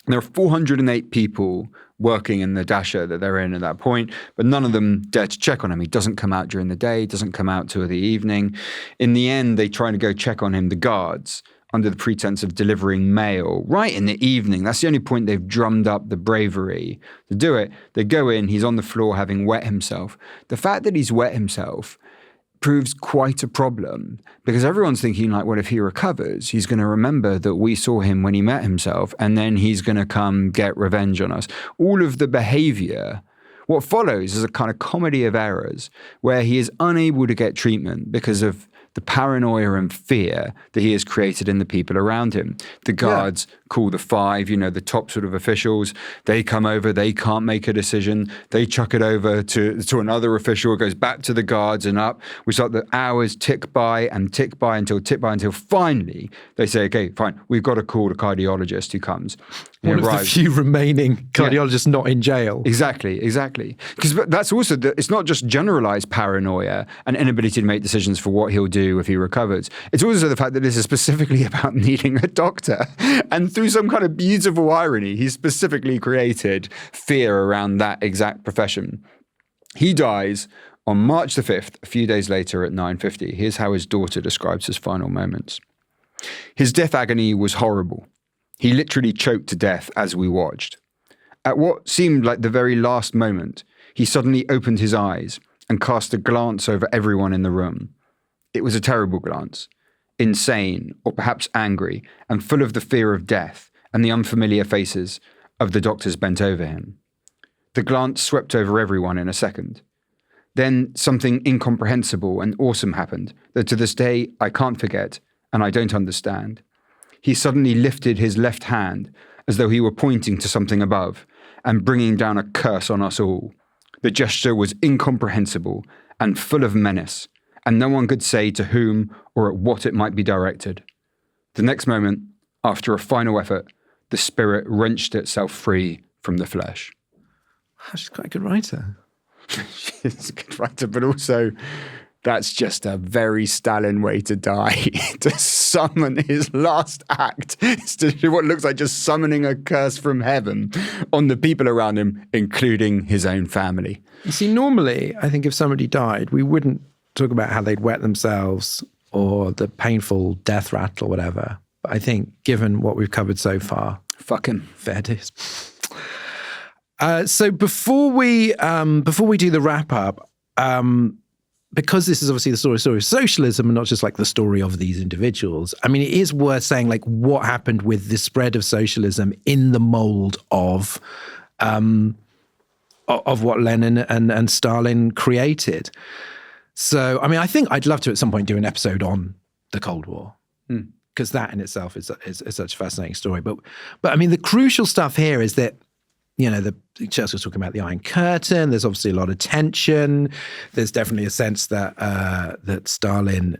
[SPEAKER 2] There are 408 people working in the dacha that they're in at that point, but none of them dare to check on him. He doesn't come out during the day, doesn't come out till the evening. In the end, they try to go check on him, the guards, under the pretense of delivering mail, right in the evening. That's the only point they've drummed up the bravery to do it. They go in, he's on the floor having wet himself. The fact that he's wet himself proves quite a problem because everyone's thinking like, well, if he recovers, he's going to remember that we saw him when he met himself and then he's going to come get revenge on us. All of the behavior, what follows is a kind of comedy of errors where he is unable to get treatment because of the paranoia and fear that he has created in the people around him. The guards call the Five, the top sort of officials. They come over, they can't make a decision. They chuck it over to another official. It goes back to the guards and up. We start the hours tick by until finally they say, okay, fine, we've got to call a cardiologist who comes.
[SPEAKER 1] One of the few remaining cardiologists not in jail.
[SPEAKER 2] Exactly. Because that's also, it's not just generalized paranoia and inability to make decisions for what he'll do if he recovers. It's also the fact that this is specifically about needing a doctor. And through some kind of beautiful irony, he's specifically created fear around that exact profession. He dies on March the 5th, a few days later at 9:50. Here's how his daughter describes his final moments. His death agony was horrible. He literally choked to death as we watched. At what seemed like the very last moment, he suddenly opened his eyes and cast a glance over everyone in the room. It was a terrible glance, insane or perhaps angry and full of the fear of death and the unfamiliar faces of the doctors bent over him. The glance swept over everyone in a second. Then something incomprehensible and awesome happened that to this day I can't forget and I don't understand. He suddenly lifted his left hand as though he were pointing to something above and bringing down a curse on us all. The gesture was incomprehensible and full of menace, and no one could say to whom or at what it might be directed. The next moment, after a final effort, the spirit wrenched itself free from the flesh.
[SPEAKER 1] She's quite a good writer.
[SPEAKER 2] She's a good writer, but also that's just a very Stalin way to die. To summon his last act is to do what looks like just summoning a curse from heaven on the people around him, including his own family.
[SPEAKER 1] You see, normally, I think if somebody died, we wouldn't talk about how they'd wet themselves or the painful death rattle or whatever. But I think, given what we've covered so far,
[SPEAKER 2] fuck him.
[SPEAKER 1] Fair dues. So before we do the wrap up, because this is obviously the story of socialism and not just like the story of these individuals, I mean, it is worth saying like what happened with the spread of socialism in the mold of what Lenin and Stalin created. So, I mean, I think I'd love to at some point do an episode on the Cold War, because that in itself is such a fascinating story. But I mean, the crucial stuff here is that, you know, Chelsea was talking about the Iron Curtain. There's obviously a lot of tension. There's definitely a sense that that Stalin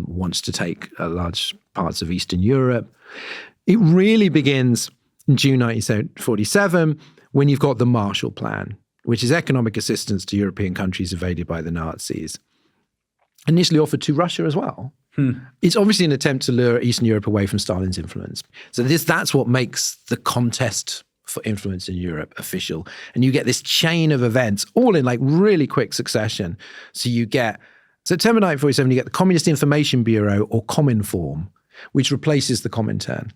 [SPEAKER 1] wants to take large parts of Eastern Europe. It really begins in June 1947 when you've got the Marshall Plan, which is economic assistance to European countries invaded by the Nazis, initially offered to Russia as well. It's obviously an attempt to lure Eastern Europe away from Stalin's influence. So that's what makes the contest for influence in Europe official. And you get this chain of events all in like really quick succession. So you get September 1947, you get the Communist Information Bureau, or Cominform, which replaces the Comintern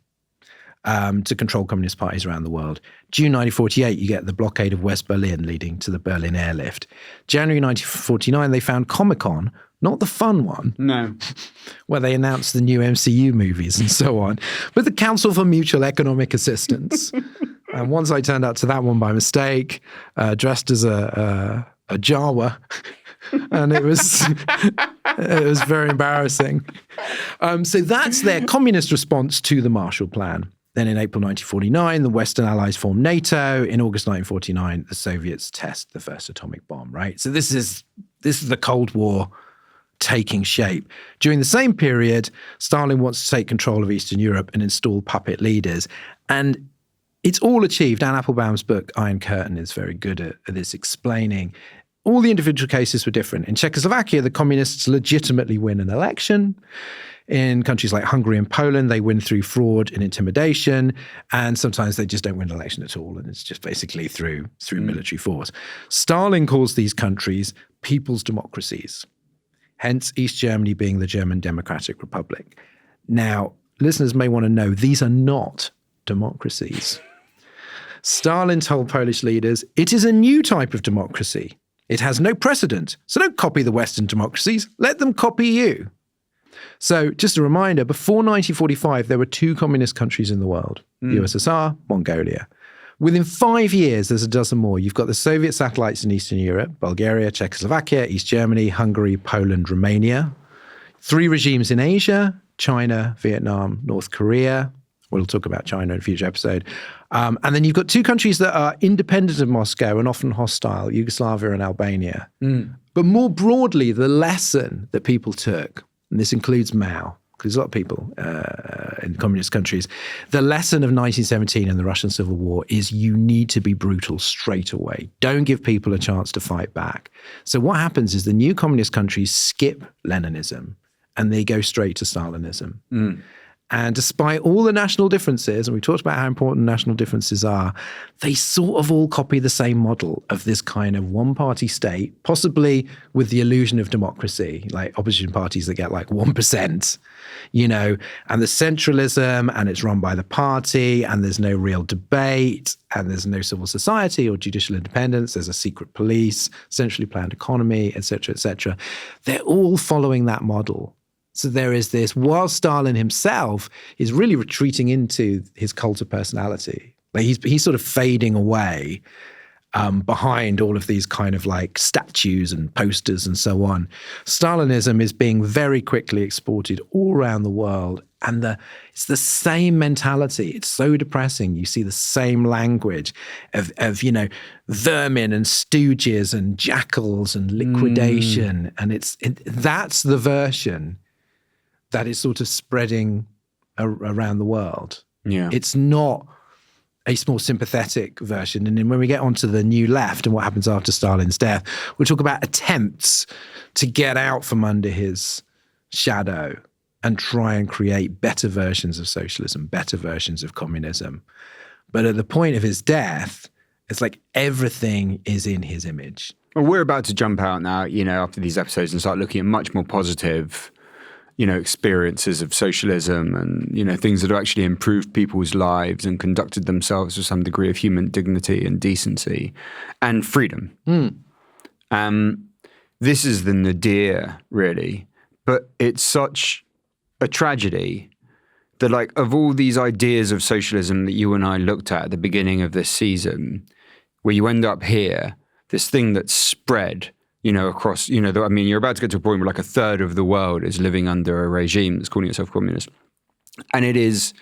[SPEAKER 1] to control communist parties around the world. June 1948, you get the blockade of West Berlin leading to the Berlin airlift. January 1949, they found Comic-Con, not the fun one.
[SPEAKER 2] No.
[SPEAKER 1] Where they announced the new MCU movies and so on, but the Council for Mutual Economic Assistance. And once I turned up to that one by mistake, dressed as a Jawa, and it was very embarrassing. So that's their communist response to the Marshall Plan. Then in April 1949, the Western Allies formed NATO. In August 1949, the Soviets test the first atomic bomb, right? So this is the Cold War taking shape. During the same period, Stalin wants to take control of Eastern Europe and install puppet leaders. And it's all achieved. Anne Applebaum's book, Iron Curtain, is very good at this, explaining all the individual cases were different. In Czechoslovakia, the communists legitimately win an election. In countries like Hungary and Poland, they win through fraud and intimidation. And sometimes they just don't win an election at all. And it's just basically through military force. Stalin calls these countries people's democracies. Hence, East Germany being the German Democratic Republic. Now, listeners may want to know, these are not democracies. Stalin told Polish leaders, it is a new type of democracy. It has no precedent. So don't copy the Western democracies. Let them copy you. So just a reminder, before 1945, there were two communist countries in the world, USSR, Mongolia. Within 5 years, there's a dozen more. You've got the Soviet satellites in Eastern Europe, Bulgaria, Czechoslovakia, East Germany, Hungary, Poland, Romania. 3 regimes in Asia, China, Vietnam, North Korea. We'll talk about China in a future episode. And then you've got 2 countries that are independent of Moscow and often hostile, Yugoslavia and Albania. But more broadly, the lesson that people took, and this includes Mao, because there's a lot of people in communist countries, the lesson of 1917 and the Russian Civil War is you need to be brutal straight away. Don't give people a chance to fight back. So what happens is the new communist countries skip Leninism and they go straight to Stalinism. And despite all the national differences, and we talked about how important national differences are, they sort of all copy the same model of this kind of one-party state, possibly with the illusion of democracy, like opposition parties that get like 1%, you know, and the centralism, and it's run by the party, and there's no real debate, and there's no civil society or judicial independence, there's a secret police, centrally planned economy, et cetera, et cetera. They're all following that model. So there is this, while Stalin himself is really retreating into his cult of personality, like he's sort of fading away. behind all of these kind of like statues and posters and so on. Stalinism is being very quickly exported all around the world. And it's the same mentality. It's so depressing. You see the same language of vermin and stooges and jackals and liquidation. And that's the version that is sort of spreading around the world.
[SPEAKER 2] Yeah.
[SPEAKER 1] It's not a more sympathetic version. And then when we get onto the new left and what happens after Stalin's death, we'll talk about attempts to get out from under his shadow and try and create better versions of socialism, better versions of communism. But at the point of his death, it's like everything is in his image.
[SPEAKER 2] Well, we're about to jump out now, after these episodes and start looking at much more positive experiences of socialism and, things that have actually improved people's lives and conducted themselves with some degree of human dignity and decency and freedom. This is the nadir, really. But it's such a tragedy that, like, of all these ideas of socialism that you and I looked at the beginning of this season, where you end up here, this thing that's spread across, you're about to get to a point where like a third of the world is living under a regime that's calling itself communist. And it's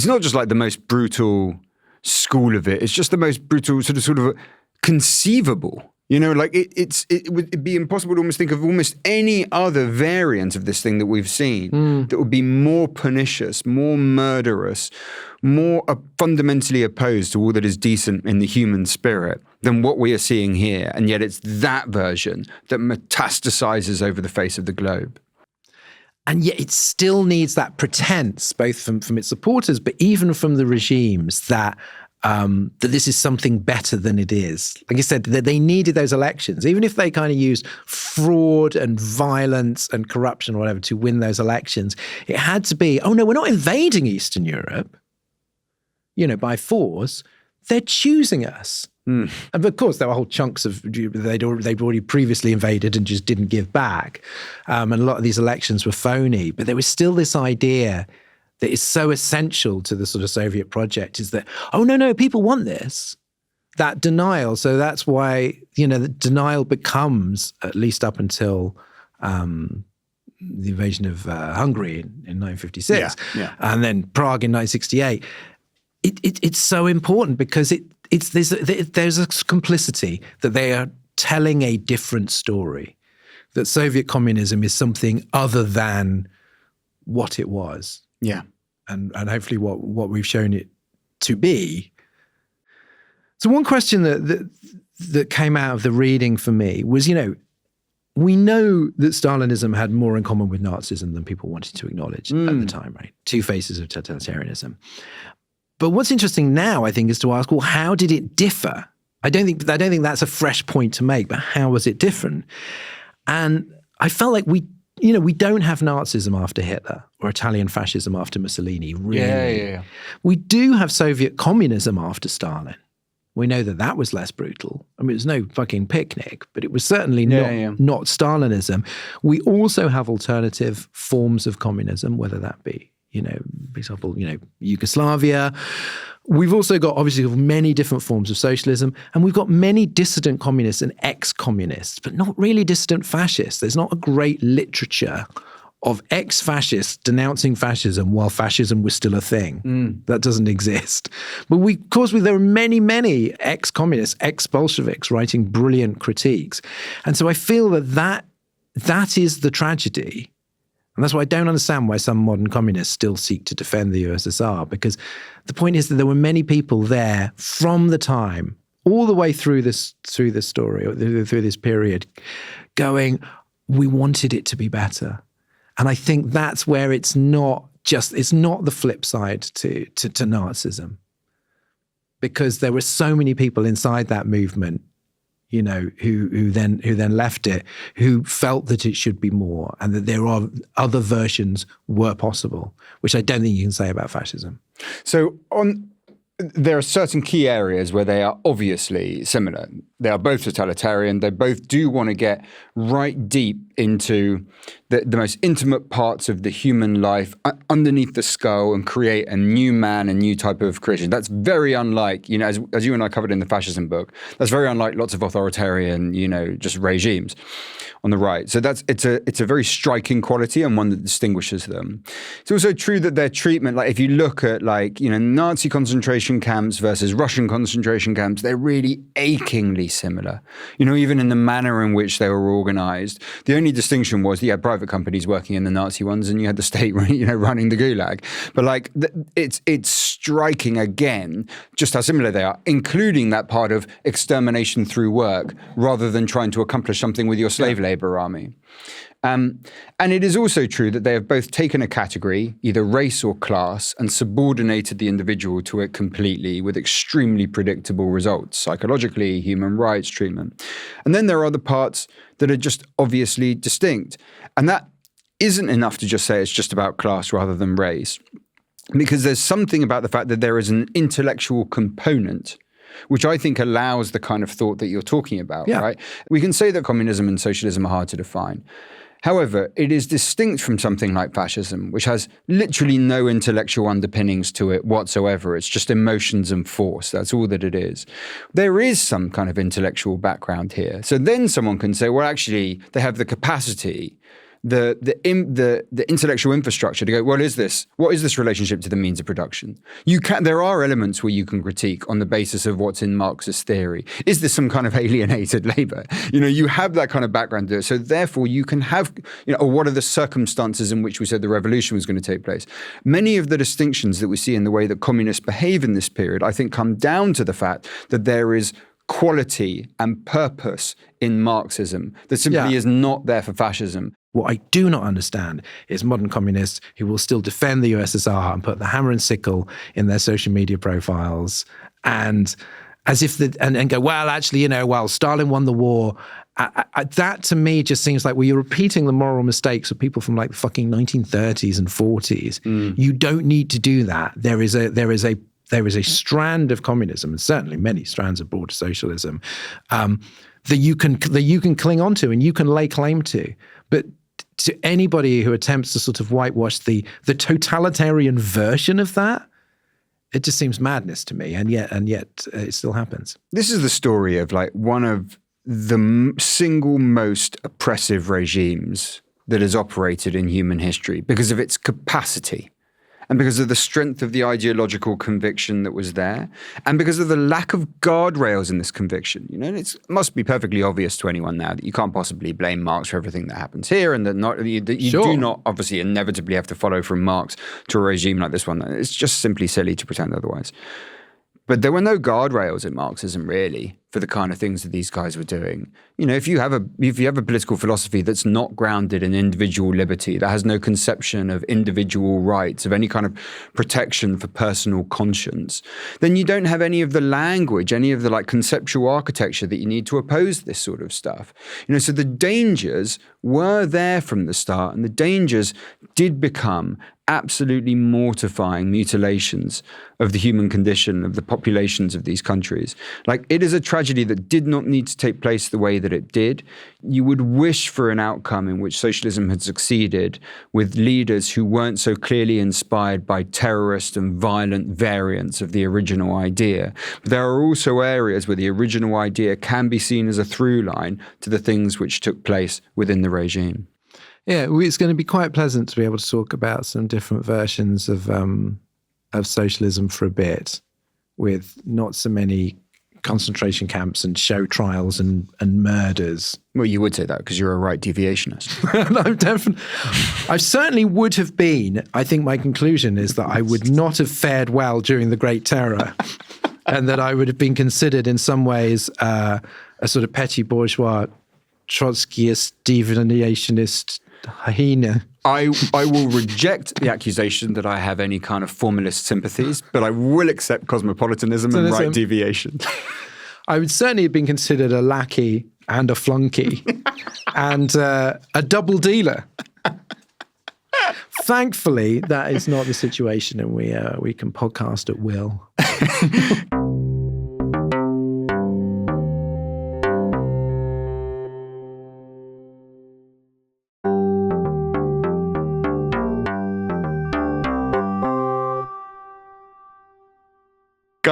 [SPEAKER 2] not just like the most brutal school of it, it's just the most brutal sort of conceivable. It would be impossible to almost think of almost any other variant of this thing that we've seen that would be more pernicious, more murderous, more fundamentally opposed to all that is decent in the human spirit than what we are seeing here. And yet it's that version that metastasizes over the face of the globe.
[SPEAKER 1] And yet it still needs that pretense, both from its supporters, but even from the regimes, that this is something better than it is. Like I said, they needed those elections. Even if they kind of used fraud and violence and corruption or whatever to win those elections, it had to be, oh no, we're not invading Eastern Europe, by force. They're choosing us. And of course, there were whole chunks of they'd already previously invaded and just didn't give back. And a lot of these elections were phony. But there was still this idea that is so essential to the sort of Soviet project, is that, oh, no, people want this. That denial. So that's why, the denial becomes, at least up until the invasion of Hungary in 1956, and then Prague in 1968. It's so important because there's a complicity that they are telling a different story, that Soviet communism is something other than what it was.
[SPEAKER 2] Yeah.
[SPEAKER 1] And hopefully what we've shown it to be. So one question that came out of the reading for me was, we know that Stalinism had more in common with Nazism than people wanted to acknowledge at the time, right? Two faces of totalitarianism. But what's interesting now, I think, is to ask, well, how did it differ? I don't think that's a fresh point to make, but how was it different? And I felt like we don't have Nazism after Hitler or Italian fascism after Mussolini, really.
[SPEAKER 2] Yeah.
[SPEAKER 1] We do have Soviet communism after Stalin. We know that was less brutal. I mean, it was no fucking picnic, but it was certainly not Stalinism. We also have alternative forms of communism, whether that be, for example, Yugoslavia. We've also got, obviously, many different forms of socialism, and we've got many dissident communists and ex-communists, but not really dissident fascists. There's not a great literature of ex-fascists denouncing fascism while fascism was still a thing. That doesn't exist. But there are many, many ex-communists, ex-Bolsheviks writing brilliant critiques. And so I feel that is the tragedy. And that's why I don't understand why some modern communists still seek to defend the USSR, because the point is that there were many people there from the time, all the way through this story, or through this period, going, we wanted it to be better. And I think that's where it's not the flip side to Nazism, because there were so many people inside that movement, who then left it, who felt that it should be more, and that there are other versions were possible, which I don't think you can say about fascism.
[SPEAKER 2] So there are certain key areas where they are obviously similar. They are both totalitarian. They both do want to get right deep into the most intimate parts of the human life underneath the skull and create a new man, a new type of creation. That's very unlike, as you and I covered in the fascism book, that's very unlike lots of authoritarian, just regimes on the right. So it's a very striking quality and one that distinguishes them. It's also true that their treatment, like if you look at Nazi concentration camps versus Russian concentration camps, they're really achingly similar. Even in the manner in which they were organized. The only distinction was you had private companies working in the Nazi ones and you had the state, running the gulag. But it's striking again just how similar they are, including that part of extermination through work rather than trying to accomplish something with your slave labor army. And it is also true that they have both taken a category, either race or class, and subordinated the individual to it completely with extremely predictable results, psychologically, human rights treatment. And then there are other parts that are just obviously distinct. And that isn't enough to just say it's just about class rather than race, because there's something about the fact that there is an intellectual component which I think allows the kind of thought that you're talking about, right? We can say that communism and socialism are hard to define. However, it is distinct from something like fascism, which has literally no intellectual underpinnings to it whatsoever. It's just emotions and force. That's all that it is. There is some kind of intellectual background here. So then someone can say, well, actually, they have the capacity, the intellectual infrastructure to go, what is this relationship to the means of production? There are elements where you can critique on the basis of what's in Marxist theory. Is this some kind of alienated labor? You have that kind of background to it. So therefore you can have, or what are the circumstances in which we said the revolution was going to take place? Many of the distinctions that we see in the way that communists behave in this period, I think, come down to the fact that there is quality and purpose in Marxism that simply is not there for fascism.
[SPEAKER 1] What I do not understand is modern communists who will still defend the USSR and put the hammer and sickle in their social media profiles, and as if and go, well, actually, Stalin won the war. That to me just seems like, well, you're repeating the moral mistakes of people from like the fucking 1930s and 40s. You don't need to do that. There is a strand of communism, and certainly many strands of broader socialism, that you can cling on to and you can lay claim to. But to anybody who attempts to sort of whitewash the totalitarian version of that, it just seems madness to me. And yet it still happens.
[SPEAKER 2] This is the story of one of the single most oppressive regimes that has operated in human history because of its capacity. And because of the strength of the ideological conviction that was there, and because of the lack of guardrails in this conviction. It must be perfectly obvious to anyone now that you can't possibly blame Marx for everything that happens here, and that you do not obviously inevitably have to follow from Marx to a regime like this one. It's just simply silly to pretend otherwise. But there were no guardrails in Marxism, really, for the kind of things that these guys were doing. If you have a political philosophy that's not grounded in individual liberty, that has no conception of individual rights, of any kind of protection for personal conscience, then you don't have any of the language, any of the conceptual architecture that you need to oppose this sort of stuff. So the dangers were there from the start, and the dangers did become absolutely mortifying mutilations of the human condition, of the populations of these countries. It is a tragedy that did not need to take place the way that it did. You would wish for an outcome in which socialism had succeeded with leaders who weren't so clearly inspired by terrorist and violent variants of the original idea. But there are also areas where the original idea can be seen as a through line to the things which took place within the regime.
[SPEAKER 1] Yeah, it's going to be quite pleasant to be able to talk about some different versions of socialism for a bit, with not so many concentration camps and show trials and murders.
[SPEAKER 2] Well, you would say that because you're a right deviationist.
[SPEAKER 1] I certainly would have been. I think my conclusion is that I would not have fared well during the Great Terror, and that I would have been considered in some ways a sort of petty bourgeois, Trotskyist, deviationist hyena.
[SPEAKER 2] I will reject the accusation that I have any kind of formalist sympathies, but I will accept cosmopolitanism and right deviation.
[SPEAKER 1] I would certainly have been considered a lackey and a flunky and a double dealer. Thankfully, that is not the situation, and we can podcast at will.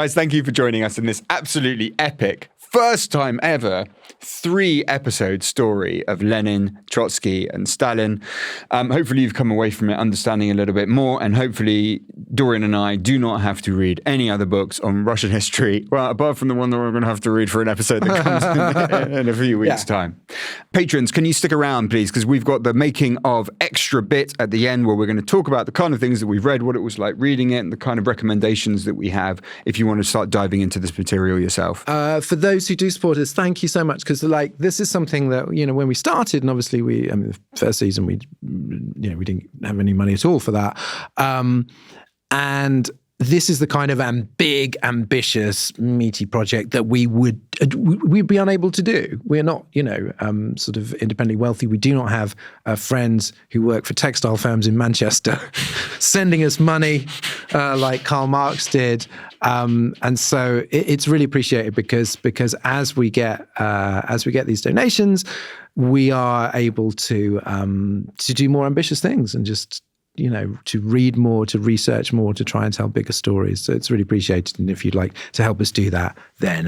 [SPEAKER 2] Guys, thank you for joining us in this absolutely epic, first time ever, 3-episode story of Lenin, Trotsky and Stalin. Hopefully you've come away from it understanding a little bit more, and hopefully Dorian and I do not have to read any other books on Russian history, well, apart from the one that we're going to have to read for an episode that comes in a few weeks' time. Patrons, can you stick around, please? Because we've got the making of extra bit at the end where we're going to talk about the kind of things that we've read, what it was like reading it, and the kind of recommendations that we have if you want to start diving into this material yourself.
[SPEAKER 1] For those who do support us, thank you so much, because this is something that, when we started, and obviously the first season we didn't have any money at all for that, and this is the kind of big, ambitious, meaty project that we'd be unable to do. We're not, sort of independently wealthy. We do not have friends who work for textile firms in Manchester sending us money like Karl Marx did. And so it's really appreciated because as we get these donations, we are able to do more ambitious things and just, to read more, to research more, to try and tell bigger stories. So it's really appreciated. And if you'd like to help us do that, then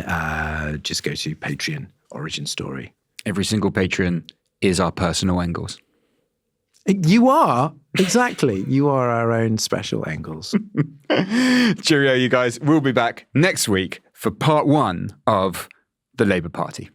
[SPEAKER 1] just go to Patreon Origin Story.
[SPEAKER 2] Every single Patreon is our personal Engels.
[SPEAKER 1] You are. Exactly. You are our own special Engels.
[SPEAKER 2] Cheerio, you guys. We'll be back next week for part 1 of the Labour Party.